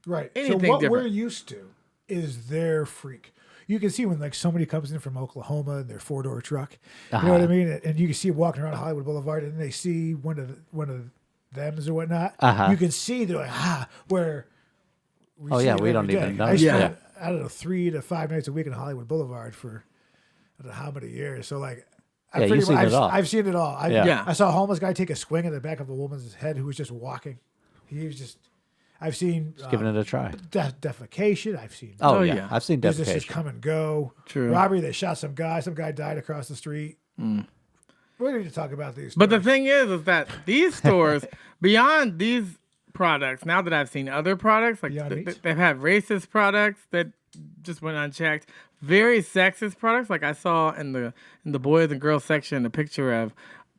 [SPEAKER 1] right. So
[SPEAKER 2] anything
[SPEAKER 1] what we're
[SPEAKER 2] different.
[SPEAKER 1] used to is their freak. You can see when like somebody comes in from Oklahoma in their 4-door truck. You know what I mean? And you can see them walking around Hollywood Boulevard, and they see one of them's or whatnot. You can see they're like where.
[SPEAKER 3] Oh,
[SPEAKER 1] see
[SPEAKER 3] yeah,
[SPEAKER 1] it
[SPEAKER 3] we don't
[SPEAKER 1] every
[SPEAKER 3] even
[SPEAKER 1] day.
[SPEAKER 3] know.
[SPEAKER 1] I
[SPEAKER 2] Yeah.
[SPEAKER 1] spent, I don't know, 3 to 5 nights a week in Hollywood Boulevard for I don't know how many years. So like,
[SPEAKER 3] Yeah, you've seen it all.
[SPEAKER 1] I've seen it all.
[SPEAKER 3] Yeah.
[SPEAKER 1] I saw a homeless guy take a swing at the back of a woman's head who was just walking. He was just. I've seen
[SPEAKER 3] Giving it a try.
[SPEAKER 1] defecation. I've seen
[SPEAKER 3] Oh,
[SPEAKER 2] Oh,
[SPEAKER 3] yeah.
[SPEAKER 2] yeah.
[SPEAKER 3] I've seen
[SPEAKER 1] businesses
[SPEAKER 3] defecation.
[SPEAKER 1] come and go.
[SPEAKER 2] True.
[SPEAKER 1] Robbery. They shot some guy. Some guy died across the street. We need to talk about these.
[SPEAKER 2] But the
[SPEAKER 1] stories.
[SPEAKER 2] thing is that these stores, beyond these products, now that I've seen other products, like
[SPEAKER 1] Beyond Meat?
[SPEAKER 2] they've had racist products that just went unchecked, very sexist products. Like I saw in the boys and girls section a picture of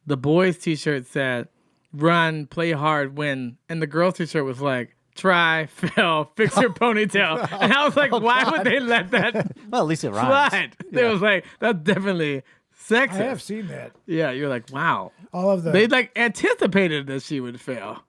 [SPEAKER 2] the boys T-shirt said, "Run, play hard, win," and the girls T-shirt was like, "Try, fail, fix your ponytail." And I was like, why would they let that
[SPEAKER 3] Well, at least it rhymes.
[SPEAKER 2] slide? They was like, that's definitely sexist.
[SPEAKER 1] I have seen that.
[SPEAKER 2] Yeah, you're like, wow.
[SPEAKER 1] All of the.
[SPEAKER 2] They like anticipated that she would fail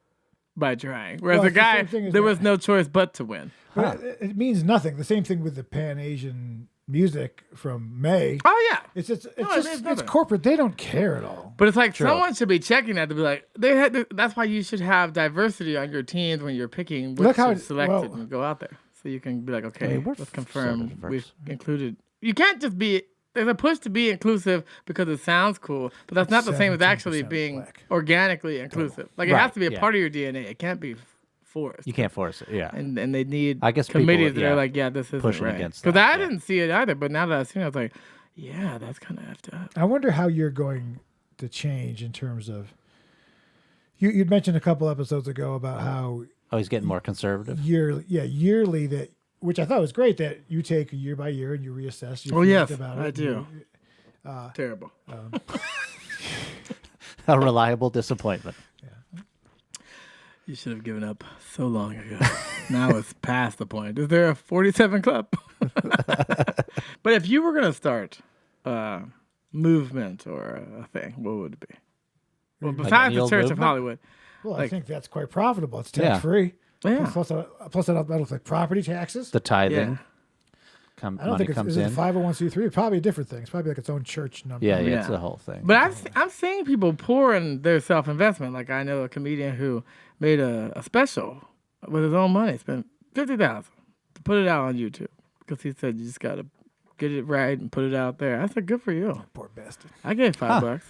[SPEAKER 2] by trying. Whereas
[SPEAKER 1] Well,
[SPEAKER 2] the
[SPEAKER 1] it's the
[SPEAKER 2] guy,
[SPEAKER 1] same thing as
[SPEAKER 2] there
[SPEAKER 1] that.
[SPEAKER 2] was no choice but to win.
[SPEAKER 1] but it means nothing. The same thing with the Pan Asian music from May.
[SPEAKER 2] Oh yeah.
[SPEAKER 1] It's just
[SPEAKER 2] it means
[SPEAKER 1] it's
[SPEAKER 2] nothing.
[SPEAKER 1] corporate. They don't care at all.
[SPEAKER 2] But it's like someone should be checking that to be like, they had. That's why you should have diversity on your teams when you're picking which
[SPEAKER 1] Look how
[SPEAKER 2] is selected
[SPEAKER 1] well-
[SPEAKER 2] and go out there. So you can be like, okay,
[SPEAKER 3] mean, we're
[SPEAKER 2] let's
[SPEAKER 3] sort
[SPEAKER 2] confirm
[SPEAKER 3] of diverse.
[SPEAKER 2] we've included. You can't just be. There's a push to be inclusive because it sounds cool, but that's not the same as actually
[SPEAKER 1] 17%
[SPEAKER 2] being
[SPEAKER 1] black.
[SPEAKER 2] organically inclusive. Like it
[SPEAKER 3] Right,
[SPEAKER 2] has to be a
[SPEAKER 3] yeah.
[SPEAKER 2] part of your DNA. It can't be forced.
[SPEAKER 3] You can't force it. Yeah.
[SPEAKER 2] and they need
[SPEAKER 3] I guess people,
[SPEAKER 2] committees that
[SPEAKER 3] yeah,
[SPEAKER 2] are like, yeah, this isn't
[SPEAKER 3] pushing
[SPEAKER 2] right.
[SPEAKER 3] against
[SPEAKER 2] Because
[SPEAKER 3] that,
[SPEAKER 2] I
[SPEAKER 3] yeah.
[SPEAKER 2] didn't see it either, but now that I've seen it, I was like, yeah, that's kind of effed up.
[SPEAKER 1] I wonder how you're going to change in terms of. You'd mentioned a couple episodes ago about how
[SPEAKER 3] Oh, he's getting more conservative.
[SPEAKER 1] yearly that, which I thought was great that you take year by year and you reassess. You
[SPEAKER 2] Oh, yes,
[SPEAKER 1] about
[SPEAKER 2] I
[SPEAKER 1] it.
[SPEAKER 2] do. Terrible.
[SPEAKER 3] A reliable disappointment.
[SPEAKER 2] You should have given up so long ago. Now it's past the point. Is there a 47 club? But if you were going to start movement or a thing, what would it be? Well,
[SPEAKER 3] Like
[SPEAKER 2] besides
[SPEAKER 3] any
[SPEAKER 2] the
[SPEAKER 3] old
[SPEAKER 2] Church of
[SPEAKER 3] movement?
[SPEAKER 2] Hollywood.
[SPEAKER 1] Well, I
[SPEAKER 2] Like-
[SPEAKER 1] think that's quite profitable. It's
[SPEAKER 3] Yeah.
[SPEAKER 1] tax free.
[SPEAKER 2] Yeah.
[SPEAKER 1] Plus, that looks like property taxes.
[SPEAKER 3] The tithing.
[SPEAKER 2] Yeah.
[SPEAKER 1] I don't
[SPEAKER 3] Money
[SPEAKER 1] think it's
[SPEAKER 3] comes
[SPEAKER 1] is it
[SPEAKER 3] in.
[SPEAKER 1] a 501c3. It's probably a different thing. It's probably like its own church number.
[SPEAKER 3] Yeah,
[SPEAKER 2] Yeah.
[SPEAKER 3] it's the whole thing.
[SPEAKER 2] But I'm seeing people pour in their self-investment. Like I know a comedian who made a special with his own money, spent $50,000 to put it out on YouTube because he said you just gotta get it right and put it out there. I said, good for you.
[SPEAKER 1] Poor bastard.
[SPEAKER 2] I gave $5.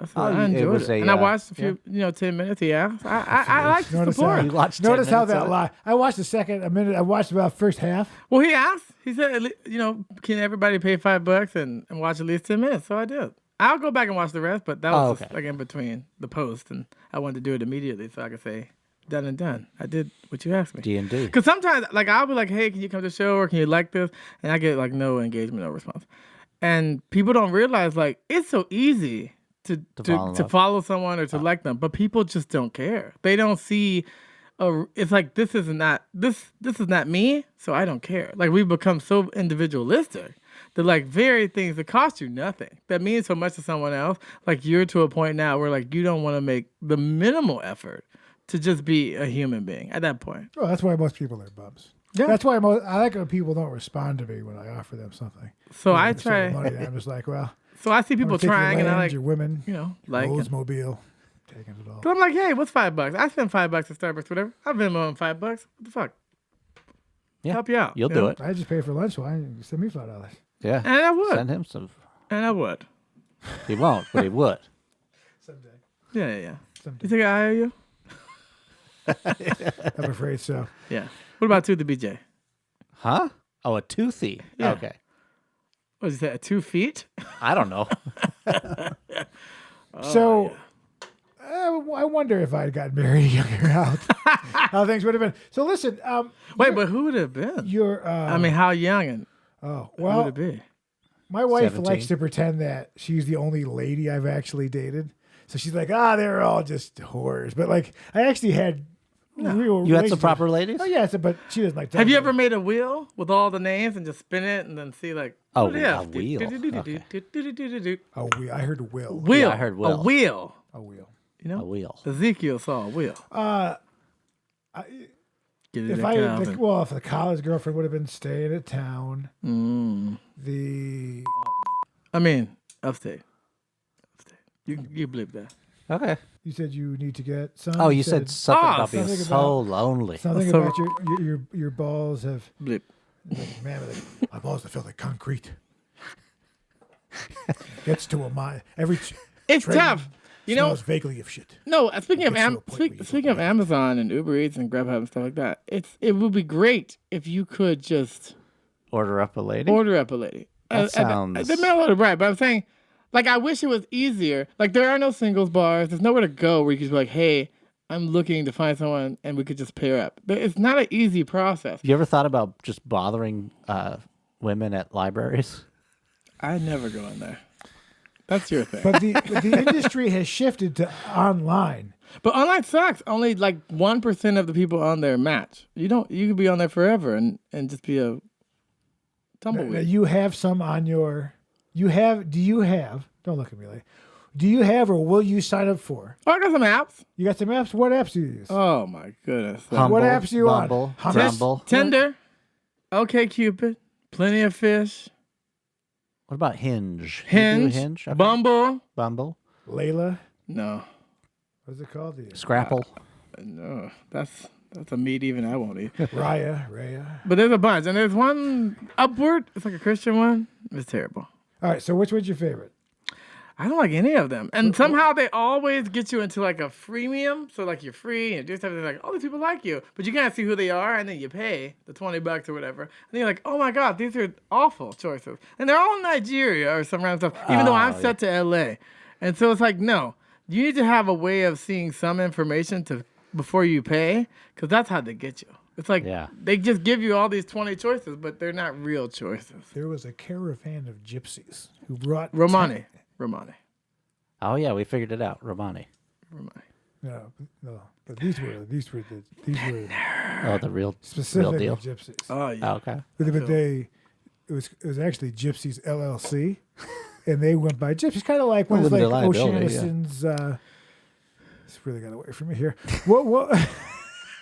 [SPEAKER 2] I said,
[SPEAKER 3] Oh,
[SPEAKER 2] I
[SPEAKER 3] it
[SPEAKER 2] enjoyed
[SPEAKER 3] was
[SPEAKER 2] it.
[SPEAKER 3] a,
[SPEAKER 2] And I watched a few, 10 minutes. Yeah. I like the
[SPEAKER 1] Notice
[SPEAKER 2] support.
[SPEAKER 1] how,
[SPEAKER 3] You watched 10
[SPEAKER 1] notice how
[SPEAKER 3] minutes
[SPEAKER 1] that
[SPEAKER 3] of it?
[SPEAKER 1] lie. I watched a minute. I watched about the first half.
[SPEAKER 2] Well, he asked. He said, can everybody pay $5 and watch at least 10 minutes? So I did. I'll go back and watch the rest, but that was just
[SPEAKER 3] okay.
[SPEAKER 2] like in between the post, and I wanted to do it immediately so I could say, done and done. I did what you asked me.
[SPEAKER 3] D&D.
[SPEAKER 2] Because sometimes, like, I'll be like, hey, can you come to the show or can you like this? And I get, like, no engagement, no response. And people don't realize, like, it's so easy to
[SPEAKER 3] fall in love.
[SPEAKER 2] follow someone or to like them, but people just don't care. They don't see, it's like, this is not me, so I don't care. Like, we've become so individualistic that, like, very things that cost you nothing, that means so much to someone else, like, you're to a point now where, like, you don't want to make the minimal effort to just be a human being at that point.
[SPEAKER 1] Well, that's why most people are bums.
[SPEAKER 2] Yeah.
[SPEAKER 1] That's why I like when people don't respond to me when I offer them something.
[SPEAKER 2] So I
[SPEAKER 1] They send
[SPEAKER 2] try.
[SPEAKER 1] money, and I'm just like, well,
[SPEAKER 2] So I see
[SPEAKER 1] I'm
[SPEAKER 2] people
[SPEAKER 1] gonna take your
[SPEAKER 2] trying, and I
[SPEAKER 1] land,
[SPEAKER 2] like,
[SPEAKER 1] your women,
[SPEAKER 2] like.
[SPEAKER 1] Oldsmobile, taking it all.
[SPEAKER 2] So I'm like, hey, what's $5? I spend $5 at Starbucks, whatever. I've been on $5. What the fuck?
[SPEAKER 3] Yeah.
[SPEAKER 2] Help you out.
[SPEAKER 3] You'll
[SPEAKER 2] you
[SPEAKER 3] do
[SPEAKER 2] know?
[SPEAKER 3] it.
[SPEAKER 1] I just pay for lunch. Why you send me $5?
[SPEAKER 3] Yeah.
[SPEAKER 2] And I would.
[SPEAKER 3] Send him some.
[SPEAKER 2] And I would.
[SPEAKER 3] He won't, but he would.
[SPEAKER 1] Someday.
[SPEAKER 2] Yeah. You
[SPEAKER 1] Someday.
[SPEAKER 2] think I hire you?
[SPEAKER 1] I'm afraid so.
[SPEAKER 2] Yeah. What about the BJ?
[SPEAKER 3] Huh? Oh, a toothy.
[SPEAKER 2] Yeah.
[SPEAKER 3] Okay.
[SPEAKER 2] What is that? 2 feet?
[SPEAKER 3] I don't know.
[SPEAKER 1] So, I wonder if I'd gotten married younger, how things would have been. So listen,
[SPEAKER 2] Wait, but who would it have been?
[SPEAKER 1] you're.
[SPEAKER 2] I mean, how young and
[SPEAKER 1] oh
[SPEAKER 2] who
[SPEAKER 1] well,
[SPEAKER 2] would it be?
[SPEAKER 1] my wife
[SPEAKER 3] 17.
[SPEAKER 1] likes to pretend that she's the only lady I've actually dated. So she's like, they're all just whores. But like, I actually had real.
[SPEAKER 3] You had some
[SPEAKER 1] relationships.
[SPEAKER 3] proper ladies?
[SPEAKER 1] Oh yeah, but she doesn't like.
[SPEAKER 2] Have you
[SPEAKER 1] telling
[SPEAKER 2] ever
[SPEAKER 1] me.
[SPEAKER 2] made a wheel with all the names and just spin it and then see like
[SPEAKER 3] Oh,
[SPEAKER 2] what it is?
[SPEAKER 3] a wheel. Okay.
[SPEAKER 1] Oh, I heard Will.
[SPEAKER 2] Wheel.
[SPEAKER 3] I heard
[SPEAKER 2] A
[SPEAKER 3] will.
[SPEAKER 2] wheel.
[SPEAKER 1] A wheel.
[SPEAKER 2] You know?
[SPEAKER 3] A wheel.
[SPEAKER 2] Ezekiel saw a wheel. Get it
[SPEAKER 1] If
[SPEAKER 2] at
[SPEAKER 1] I
[SPEAKER 2] Calvin.
[SPEAKER 1] if the college girlfriend would have been staying at town,
[SPEAKER 2] Mm.
[SPEAKER 1] the
[SPEAKER 2] I mean, upstate. You believe that.
[SPEAKER 3] Okay.
[SPEAKER 1] you said you need to get some.
[SPEAKER 3] Oh, you said something about being
[SPEAKER 1] something
[SPEAKER 3] so
[SPEAKER 1] about-
[SPEAKER 3] lonely.
[SPEAKER 1] something
[SPEAKER 2] So-
[SPEAKER 1] about your balls have
[SPEAKER 2] Bleep.
[SPEAKER 1] man, my balls that feel like concrete. Gets to a mind.
[SPEAKER 2] It's
[SPEAKER 1] train
[SPEAKER 2] tough. You know,
[SPEAKER 1] smells vaguely of shit.
[SPEAKER 2] no. Speaking of
[SPEAKER 1] Gets to a point where you
[SPEAKER 2] speaking of Amazon and Uber Eats and Grubhub and stuff like that, it would be great if you could just
[SPEAKER 3] Order up a lady?
[SPEAKER 2] order up a lady.
[SPEAKER 3] That sounds-
[SPEAKER 2] They may not order right, but I'm saying, like, I wish it was easier. Like, there are no singles bars. There's nowhere to go where you could be like, hey, I'm looking to find someone, and we could just pair up. But it's not an easy process.
[SPEAKER 3] You ever thought about just bothering women at libraries?
[SPEAKER 2] I never go in there. That's your thing.
[SPEAKER 1] But the industry has shifted to online.
[SPEAKER 2] But online sucks. Only like 1% of the people on there match. You could be on there forever and just be a
[SPEAKER 1] Now,
[SPEAKER 2] tumbleweed.
[SPEAKER 1] you have some on your. Do you have? Don't look at me like. Do you have or will you sign up for?
[SPEAKER 2] Oh, I got some apps.
[SPEAKER 1] You got some apps. What apps do you use?
[SPEAKER 2] Oh my goodness.
[SPEAKER 3] Humble,
[SPEAKER 1] What apps are you on?
[SPEAKER 3] Bumble,
[SPEAKER 1] Humble?
[SPEAKER 3] Rumble.
[SPEAKER 2] Tinder, OkCupid, Plenty of Fish,
[SPEAKER 3] What about Hinge? You do
[SPEAKER 2] Hinge,
[SPEAKER 3] Hinge? Okay.
[SPEAKER 2] Bumble.
[SPEAKER 3] Bumble.
[SPEAKER 1] Layla.
[SPEAKER 2] No,
[SPEAKER 1] What's it called? The
[SPEAKER 3] Scrapple.
[SPEAKER 2] no, that's a meat even I won't eat.
[SPEAKER 1] Raya.
[SPEAKER 2] But there's a bunch, and there's one Upward. It's like a Christian one. It's terrible.
[SPEAKER 1] All right. So which one's your favorite?
[SPEAKER 2] I don't like any of them. And somehow they always get you into like a freemium. So like you're free and do stuff. They're like, oh, these people like you. But you can't see who they are. And then you pay the $20 or whatever. And then you're like, oh my God, these are awful choices. And they're all in Nigeria or some random stuff. Even though I'm set to LA. And so it's like, no, you need to have a way of seeing some information before you pay. Because that's how they get you. It's like they just give you all these 20 choices, but they're not real choices.
[SPEAKER 1] There was a caravan of gypsies who brought
[SPEAKER 2] Romani.
[SPEAKER 3] Oh yeah, we figured it out. Romani.
[SPEAKER 1] No. But these were
[SPEAKER 3] Oh, the real
[SPEAKER 1] specific
[SPEAKER 3] deal.
[SPEAKER 1] gypsies.
[SPEAKER 2] Oh, yeah.
[SPEAKER 3] Oh, okay.
[SPEAKER 1] But it was actually Gypsies LLC. and they went by gypsies. Kind of like when it's like
[SPEAKER 3] Limited liability,
[SPEAKER 1] Oceanison's. It's really got away from me here. What?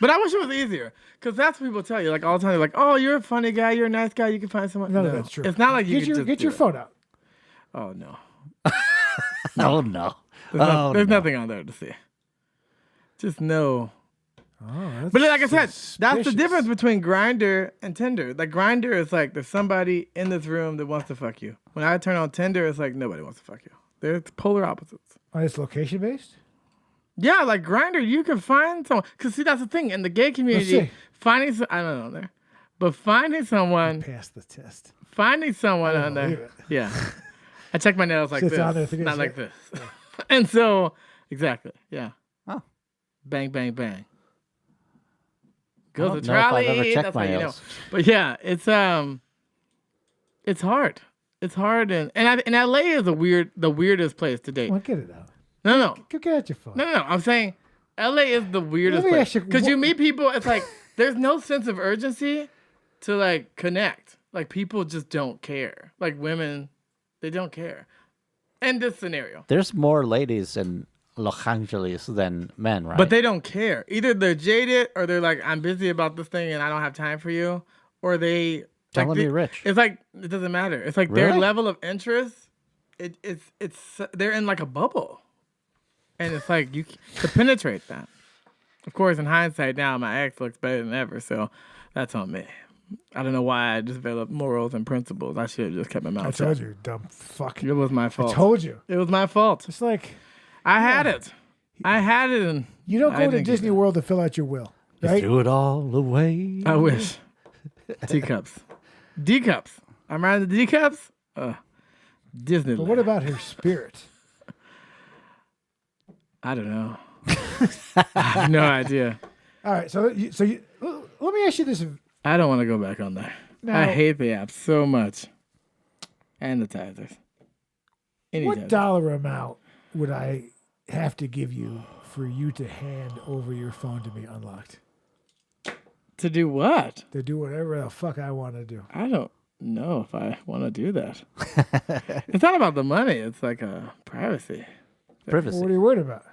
[SPEAKER 2] But I wish it was easier, because that's what people tell you. Like all the time, they're like, "Oh, you're a funny guy. You're a nice guy. You can find someone."
[SPEAKER 1] None
[SPEAKER 2] No,
[SPEAKER 1] of that's true.
[SPEAKER 2] It's not like you
[SPEAKER 1] get your phone out.
[SPEAKER 2] Oh no,
[SPEAKER 3] Oh no.
[SPEAKER 2] there's nothing on there to see. Just no.
[SPEAKER 1] Oh,
[SPEAKER 2] But like I said, that's the
[SPEAKER 1] suspicious.
[SPEAKER 2] difference between Grinder and Tinder. Like Grinder is like there's somebody in this room that wants to fuck you. When I turn on Tinder, it's like nobody wants to fuck you. They're polar opposites.
[SPEAKER 1] Oh, it's location based.
[SPEAKER 2] Yeah, like Grinder, you can find someone. Cause see, that's the thing in the gay community.
[SPEAKER 1] see.
[SPEAKER 2] Finding, I don't know there, but finding someone,
[SPEAKER 1] Pass the test.
[SPEAKER 2] finding someone on
[SPEAKER 1] believe
[SPEAKER 2] there.
[SPEAKER 1] it.
[SPEAKER 2] Yeah, I check my nails like
[SPEAKER 1] Sits
[SPEAKER 2] this,
[SPEAKER 1] on there,
[SPEAKER 2] not like this. And so, exactly, yeah.
[SPEAKER 3] Oh.
[SPEAKER 2] Bang, bang, bang.
[SPEAKER 3] I
[SPEAKER 2] Goes
[SPEAKER 3] don't
[SPEAKER 2] the
[SPEAKER 3] know if I've
[SPEAKER 2] trolley.
[SPEAKER 3] ever checked
[SPEAKER 2] That's
[SPEAKER 3] my
[SPEAKER 2] how you know.
[SPEAKER 3] nails.
[SPEAKER 2] But yeah, it's hard. It's hard, and LA is the weirdest place to date.
[SPEAKER 1] Well, get it out.
[SPEAKER 2] No.
[SPEAKER 1] Go get out your phone.
[SPEAKER 2] No. I'm saying LA is the weirdest
[SPEAKER 1] Let me
[SPEAKER 2] place
[SPEAKER 1] ask you,
[SPEAKER 2] because you meet people. It's like there's no sense of urgency to like connect. Like people just don't care. Like women, they don't care. In this scenario,
[SPEAKER 3] There's more ladies in Los Angeles than men, right?
[SPEAKER 2] but they don't care. Either they're jaded or they're like, I'm busy about this thing and I don't have time for you, or they
[SPEAKER 3] Telling
[SPEAKER 2] like,
[SPEAKER 3] me rich.
[SPEAKER 2] It's like it doesn't matter. It's like their
[SPEAKER 3] Really?
[SPEAKER 2] level of interest. It's they're in like a bubble. And it's like you to penetrate that. Of course, in hindsight, now my ex looks better than ever, so that's on me. I don't know why I developed morals and principles. I should have just kept my mouth
[SPEAKER 1] I
[SPEAKER 2] shut.
[SPEAKER 1] told you, dumb fuck.
[SPEAKER 2] It was my fault.
[SPEAKER 1] I told you.
[SPEAKER 2] It was my fault.
[SPEAKER 1] It's like
[SPEAKER 2] I had it. I had it, and
[SPEAKER 1] you don't
[SPEAKER 2] I
[SPEAKER 1] go to
[SPEAKER 2] didn't get
[SPEAKER 1] Disney
[SPEAKER 2] it.
[SPEAKER 1] World to fill out your will,
[SPEAKER 3] You
[SPEAKER 1] right?
[SPEAKER 3] threw it all away.
[SPEAKER 2] I wish. Teacups. D-cups. I'm riding the D-cups. Disneyland.
[SPEAKER 1] But what about her spirit?
[SPEAKER 2] I don't know. I have no idea.
[SPEAKER 1] All right, so let me ask you this.
[SPEAKER 2] I don't want to go back on there.
[SPEAKER 1] Now-
[SPEAKER 2] I hate the app so much. And the tithers. Any
[SPEAKER 1] What
[SPEAKER 2] tithers.
[SPEAKER 1] dollar amount would I have to give you for you to hand over your phone to me unlocked?
[SPEAKER 2] To do what?
[SPEAKER 1] To do whatever the fuck I want to do.
[SPEAKER 2] I don't know if I want to do that. It's not about the money. It's like privacy.
[SPEAKER 3] Privacy.
[SPEAKER 1] What are you worried about?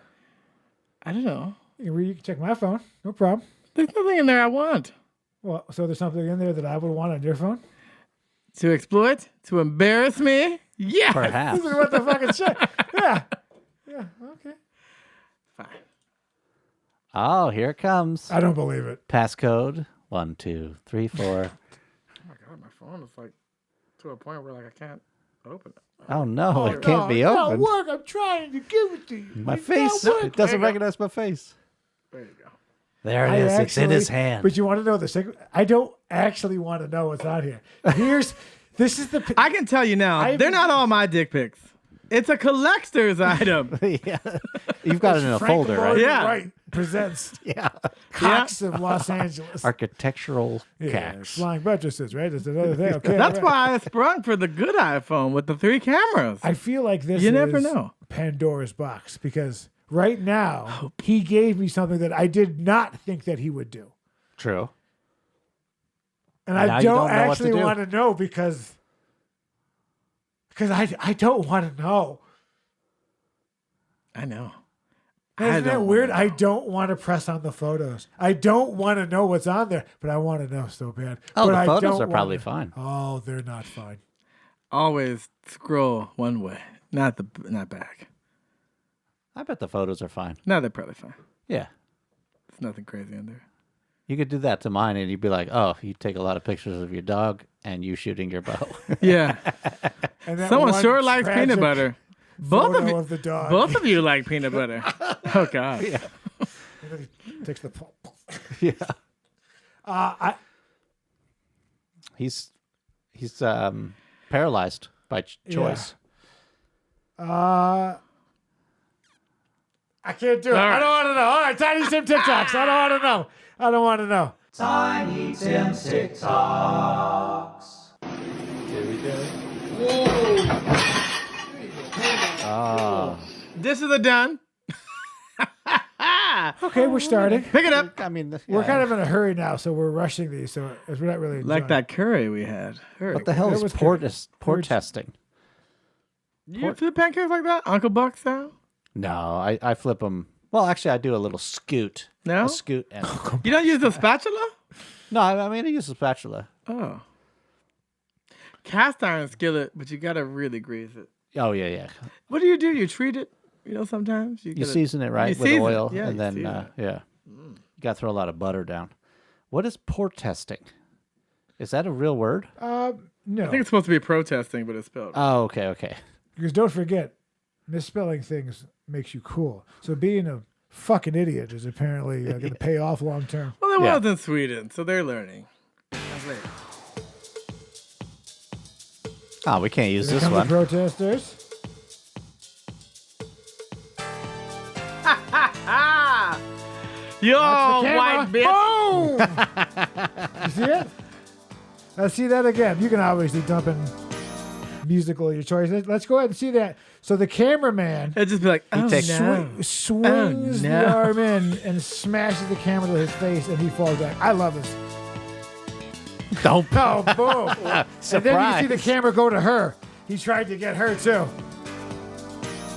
[SPEAKER 2] I don't know.
[SPEAKER 1] You can check my phone. No problem.
[SPEAKER 2] There's nothing in there I want.
[SPEAKER 1] Well, so there's something in there that I would want on your phone?
[SPEAKER 2] To exploit? To embarrass me? Yeah.
[SPEAKER 3] Perhaps.
[SPEAKER 1] This is what the fucking shit. Yeah. Yeah, okay.
[SPEAKER 2] Fine.
[SPEAKER 3] Oh, here it comes.
[SPEAKER 1] I don't believe it.
[SPEAKER 3] Passcode 1, 2, 3, 4.
[SPEAKER 2] Oh my God, my phone is like to a point where like I can't open it.
[SPEAKER 3] Oh no, it can't be
[SPEAKER 1] It's not
[SPEAKER 3] opened.
[SPEAKER 1] work. I'm trying to give it to you.
[SPEAKER 3] My
[SPEAKER 1] It's
[SPEAKER 3] face.
[SPEAKER 1] not working.
[SPEAKER 3] It doesn't
[SPEAKER 2] There you go.
[SPEAKER 3] recognize my face.
[SPEAKER 2] There you go.
[SPEAKER 3] There it
[SPEAKER 1] I
[SPEAKER 3] is. It's in
[SPEAKER 1] actually-
[SPEAKER 3] his hand.
[SPEAKER 1] But you want to know the secret? I don't actually want to know what's on here. This is the.
[SPEAKER 2] I can tell you now, they're not all my dick pics. It's a collector's item.
[SPEAKER 3] Yeah. You've got it in a
[SPEAKER 1] Frank
[SPEAKER 3] folder,
[SPEAKER 1] Lloyd
[SPEAKER 3] right?
[SPEAKER 2] Yeah.
[SPEAKER 1] Wright presents
[SPEAKER 3] Yeah.
[SPEAKER 1] Cox of Los Angeles.
[SPEAKER 3] Architectural
[SPEAKER 1] Yeah,
[SPEAKER 3] cacks.
[SPEAKER 1] flying buttresses, right? That's another thing. Okay,
[SPEAKER 2] That's
[SPEAKER 1] all right.
[SPEAKER 2] why I sprung for the good iPhone with the 3 cameras.
[SPEAKER 1] I feel like this
[SPEAKER 2] You
[SPEAKER 1] is
[SPEAKER 2] never know.
[SPEAKER 1] Pandora's box because right now he gave me something that I did not think that he would do.
[SPEAKER 3] True.
[SPEAKER 1] And
[SPEAKER 3] Now
[SPEAKER 1] I
[SPEAKER 3] you
[SPEAKER 1] don't
[SPEAKER 3] don't know what to
[SPEAKER 1] actually
[SPEAKER 3] do.
[SPEAKER 1] want to know because I don't want to know.
[SPEAKER 2] I know.
[SPEAKER 1] Isn't that
[SPEAKER 2] don't
[SPEAKER 1] weird?
[SPEAKER 2] wanna
[SPEAKER 1] I
[SPEAKER 2] know.
[SPEAKER 1] don't want to press on the photos. I don't want to know what's on there, but I want to know so bad.
[SPEAKER 3] Oh,
[SPEAKER 1] but
[SPEAKER 3] the
[SPEAKER 1] I
[SPEAKER 3] photos
[SPEAKER 1] don't
[SPEAKER 3] are probably
[SPEAKER 1] wanna-
[SPEAKER 3] fine.
[SPEAKER 1] Oh, they're not fine.
[SPEAKER 2] Always scroll one way, not back.
[SPEAKER 3] I bet the photos are fine.
[SPEAKER 2] No, they're probably fine.
[SPEAKER 3] Yeah.
[SPEAKER 2] There's nothing crazy in there.
[SPEAKER 3] You could do that to mine and you'd be like, oh, you take a lot of pictures of your dog and you shooting your bow.
[SPEAKER 2] Yeah.
[SPEAKER 1] And that
[SPEAKER 2] Someone
[SPEAKER 1] one
[SPEAKER 2] sure likes
[SPEAKER 1] tragic
[SPEAKER 2] peanut butter. Both
[SPEAKER 1] photo
[SPEAKER 2] of you,
[SPEAKER 1] of the dog.
[SPEAKER 2] both of you like peanut butter. Oh God.
[SPEAKER 3] Yeah.
[SPEAKER 1] And then he takes the.
[SPEAKER 3] Yeah.
[SPEAKER 1] I
[SPEAKER 3] He's paralyzed by choice.
[SPEAKER 1] I can't do it.
[SPEAKER 2] All
[SPEAKER 1] I
[SPEAKER 2] right.
[SPEAKER 1] don't want to know. All right, Tiny Tim TikToks. I don't want to know. I don't want to know.
[SPEAKER 3] Tiny Tim's TikToks. Oh.
[SPEAKER 2] This is a done.
[SPEAKER 1] Okay, we're starting.
[SPEAKER 2] Pick it up.
[SPEAKER 3] I mean,
[SPEAKER 1] We're kind of in a hurry now, so we're rushing these. So we're not really
[SPEAKER 2] Like
[SPEAKER 1] enjoying
[SPEAKER 2] that curry we had. Hurry.
[SPEAKER 3] What the hell
[SPEAKER 1] That
[SPEAKER 3] is
[SPEAKER 1] was
[SPEAKER 3] port
[SPEAKER 1] good.
[SPEAKER 3] testing?
[SPEAKER 2] You flip pancakes like that, Uncle Buck style?
[SPEAKER 3] No, I flip them. Well, actually, I do a little scoot.
[SPEAKER 2] No?
[SPEAKER 3] A scoot. And,
[SPEAKER 2] You don't use the spatula?
[SPEAKER 3] no, I mean, I use a spatula.
[SPEAKER 2] Oh. Cast iron skillet, but you gotta really grease it.
[SPEAKER 3] Oh, yeah.
[SPEAKER 2] What do? You treat it? You know, sometimes
[SPEAKER 3] You season it right with oil,
[SPEAKER 2] Yeah,
[SPEAKER 3] and then you got to throw a lot of butter down. What is pour testing? Is that a real word?
[SPEAKER 1] No.
[SPEAKER 2] I think it's supposed to be protesting, but it's spelled.
[SPEAKER 3] Oh, okay.
[SPEAKER 1] Because don't forget, misspelling things makes you cool. So being a fucking idiot is apparently going to pay off long term.
[SPEAKER 2] Well, it was in Sweden, so they're learning.
[SPEAKER 3] Oh, we can't use
[SPEAKER 1] Here
[SPEAKER 3] this
[SPEAKER 1] come
[SPEAKER 3] one.
[SPEAKER 1] the protesters.
[SPEAKER 2] Yo,
[SPEAKER 1] Watch the camera.
[SPEAKER 2] white bitch.
[SPEAKER 1] Boom! You see it? Let's see that again. You can obviously dump in musical of your choice. Let's go ahead and see that. So the cameraman
[SPEAKER 2] It'd just be like, oh,
[SPEAKER 3] takes-
[SPEAKER 2] no.
[SPEAKER 1] swings the arm in and smashes the camera to his face, and he falls back. I love this.
[SPEAKER 3] Don't.
[SPEAKER 1] Oh, boom. And then you see the
[SPEAKER 3] Surprise.
[SPEAKER 1] camera go to her. He tried to get her, too.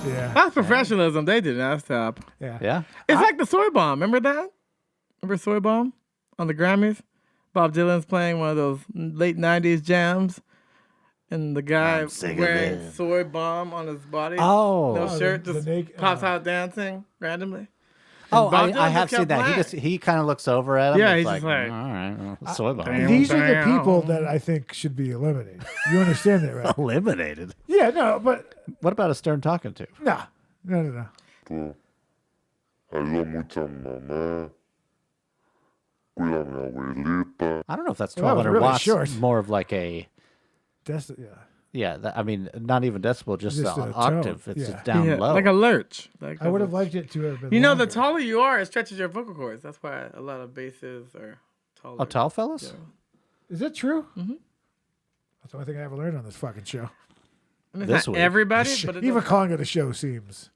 [SPEAKER 1] Yeah.
[SPEAKER 2] That's professionalism. They did not stop.
[SPEAKER 3] Yeah.
[SPEAKER 2] It's like the soy bomb. Remember that? Remember soy bomb on the Grammys? Bob Dylan's playing one of those late 90s jams. And the guy wearing soy bomb on his body.
[SPEAKER 3] Oh.
[SPEAKER 2] No shirt,
[SPEAKER 1] the
[SPEAKER 2] just
[SPEAKER 1] naked-
[SPEAKER 2] pops out dancing randomly.
[SPEAKER 3] Oh,
[SPEAKER 2] Bob Dylan
[SPEAKER 3] I have
[SPEAKER 2] just
[SPEAKER 3] seen
[SPEAKER 2] kept
[SPEAKER 3] that.
[SPEAKER 2] playing.
[SPEAKER 3] He kind of looks over at him.
[SPEAKER 2] Yeah,
[SPEAKER 3] and
[SPEAKER 2] he's
[SPEAKER 3] it's
[SPEAKER 2] just like,
[SPEAKER 3] all right, well, soy bomb.
[SPEAKER 2] damn.
[SPEAKER 1] These are the
[SPEAKER 2] Damn.
[SPEAKER 1] people that I think should be eliminated. You understand that, right?
[SPEAKER 3] Eliminated.
[SPEAKER 1] Yeah, no, but
[SPEAKER 3] What about a Stern talking to?
[SPEAKER 1] no.
[SPEAKER 4] Ayudo mucho a mi mamá. Cuida a mi abuelita.
[SPEAKER 3] I don't know if that's
[SPEAKER 1] Well, that was
[SPEAKER 3] 1,200
[SPEAKER 1] really
[SPEAKER 3] watts.
[SPEAKER 1] short.
[SPEAKER 3] More of like a
[SPEAKER 1] Yeah.
[SPEAKER 3] I mean, not even decibel, just
[SPEAKER 1] Just
[SPEAKER 3] an
[SPEAKER 1] a tone,
[SPEAKER 3] octave. It's
[SPEAKER 1] yeah.
[SPEAKER 3] just down
[SPEAKER 2] Yeah,
[SPEAKER 3] low.
[SPEAKER 2] like a lurch. Like
[SPEAKER 1] I would have liked it to have been
[SPEAKER 2] You know,
[SPEAKER 1] longer.
[SPEAKER 2] the taller you are, it stretches your vocal cords. That's why a lot of basses are taller.
[SPEAKER 3] Oh, tall fellas?
[SPEAKER 1] Is that true? Mm-hmm. That's the only thing I ever learned on this fucking show.
[SPEAKER 2] I mean,
[SPEAKER 3] This
[SPEAKER 2] it's not
[SPEAKER 3] week.
[SPEAKER 2] everybody, but it
[SPEAKER 1] Even
[SPEAKER 2] does-
[SPEAKER 1] calling it a show seems.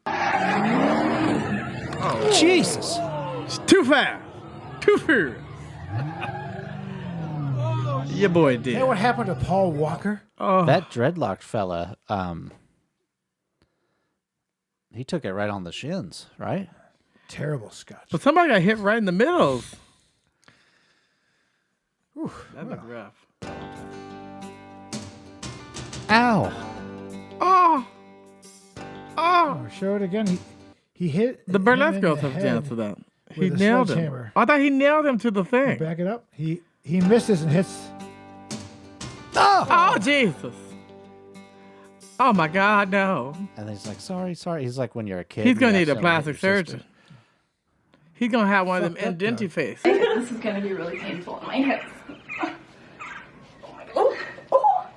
[SPEAKER 3] Jesus.
[SPEAKER 2] it's too fast. Too furious. Your boy did.
[SPEAKER 1] Hey, what happened to Paul Walker?
[SPEAKER 2] Oh,
[SPEAKER 3] That dreadlocked fella, he took it right on the shins, right?
[SPEAKER 1] Terrible scotch.
[SPEAKER 2] but somebody got hit right in the middle. That was rough.
[SPEAKER 3] Ow.
[SPEAKER 2] Oh,
[SPEAKER 1] Oh, show it again. He hit
[SPEAKER 2] the
[SPEAKER 1] him
[SPEAKER 2] burlesque
[SPEAKER 1] in
[SPEAKER 2] girls
[SPEAKER 1] the
[SPEAKER 2] have
[SPEAKER 1] head
[SPEAKER 2] danced to that. He
[SPEAKER 1] with a
[SPEAKER 2] nailed him.
[SPEAKER 1] sledgehammer.
[SPEAKER 2] I thought he nailed him to the thing.
[SPEAKER 1] Back it up. He misses and hits.
[SPEAKER 2] Oh, Jesus. Oh, my God, no.
[SPEAKER 3] And he's like, sorry. He's like when you're a kid.
[SPEAKER 2] He's
[SPEAKER 3] and
[SPEAKER 2] going to
[SPEAKER 3] you
[SPEAKER 2] need a
[SPEAKER 3] accidentally hit
[SPEAKER 2] plastic
[SPEAKER 3] your sister.
[SPEAKER 2] surgeon. He's going to have one of
[SPEAKER 1] Fuck
[SPEAKER 2] them
[SPEAKER 1] that
[SPEAKER 2] indenty face.
[SPEAKER 5] This is gonna be really painful on my hips. Oh, oh.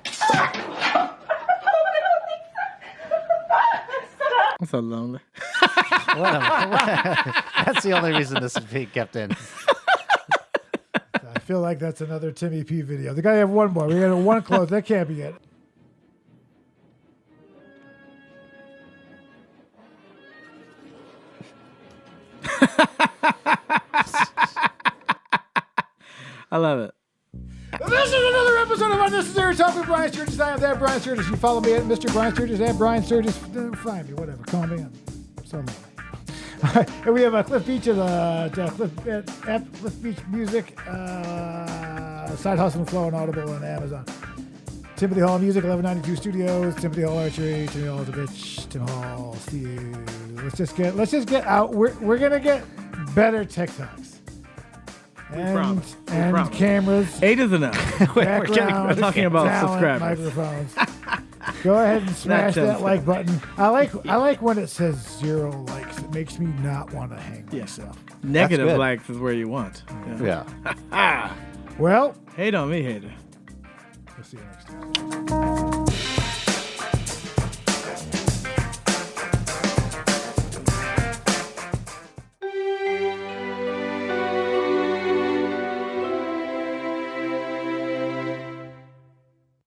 [SPEAKER 2] I'm so lonely.
[SPEAKER 3] That's the only reason this is being kept in.
[SPEAKER 1] I feel like that's another Timmy P video. The guy have one more. We got one close. That can't be it.
[SPEAKER 2] I love it.
[SPEAKER 1] This is another episode of Unnecessary Talk with Brian Sturges. I am that Brian Sturges. You follow me at Mr. Brian Sturges, at Brian Sturges. Find me, whatever. Call me. I'm so lonely. All right, and we have Cliff Beach of Cliff Beach Music, Side Hustle and Flow and Audible and Amazon. Timothy Hall Music, 1192 Studios. Timothy Hall Archery. Timothy Hall's a bitch. Tim Hall. See you. Let's just get out. We're gonna get better TickToks.
[SPEAKER 2] promise. We
[SPEAKER 1] And
[SPEAKER 2] promise.
[SPEAKER 1] cameras.
[SPEAKER 2] 8 is enough.
[SPEAKER 1] Background,
[SPEAKER 2] talking about
[SPEAKER 1] talent,
[SPEAKER 2] subscribers.
[SPEAKER 1] microphones. Go ahead and smash
[SPEAKER 2] Not
[SPEAKER 1] that like button. I like when it says 0 likes. It makes me not want to hang myself.
[SPEAKER 2] Negative
[SPEAKER 3] good.
[SPEAKER 2] likes is where you want.
[SPEAKER 3] Yeah.
[SPEAKER 1] Well,
[SPEAKER 2] Hate on me, hater.
[SPEAKER 1] we'll see you next time.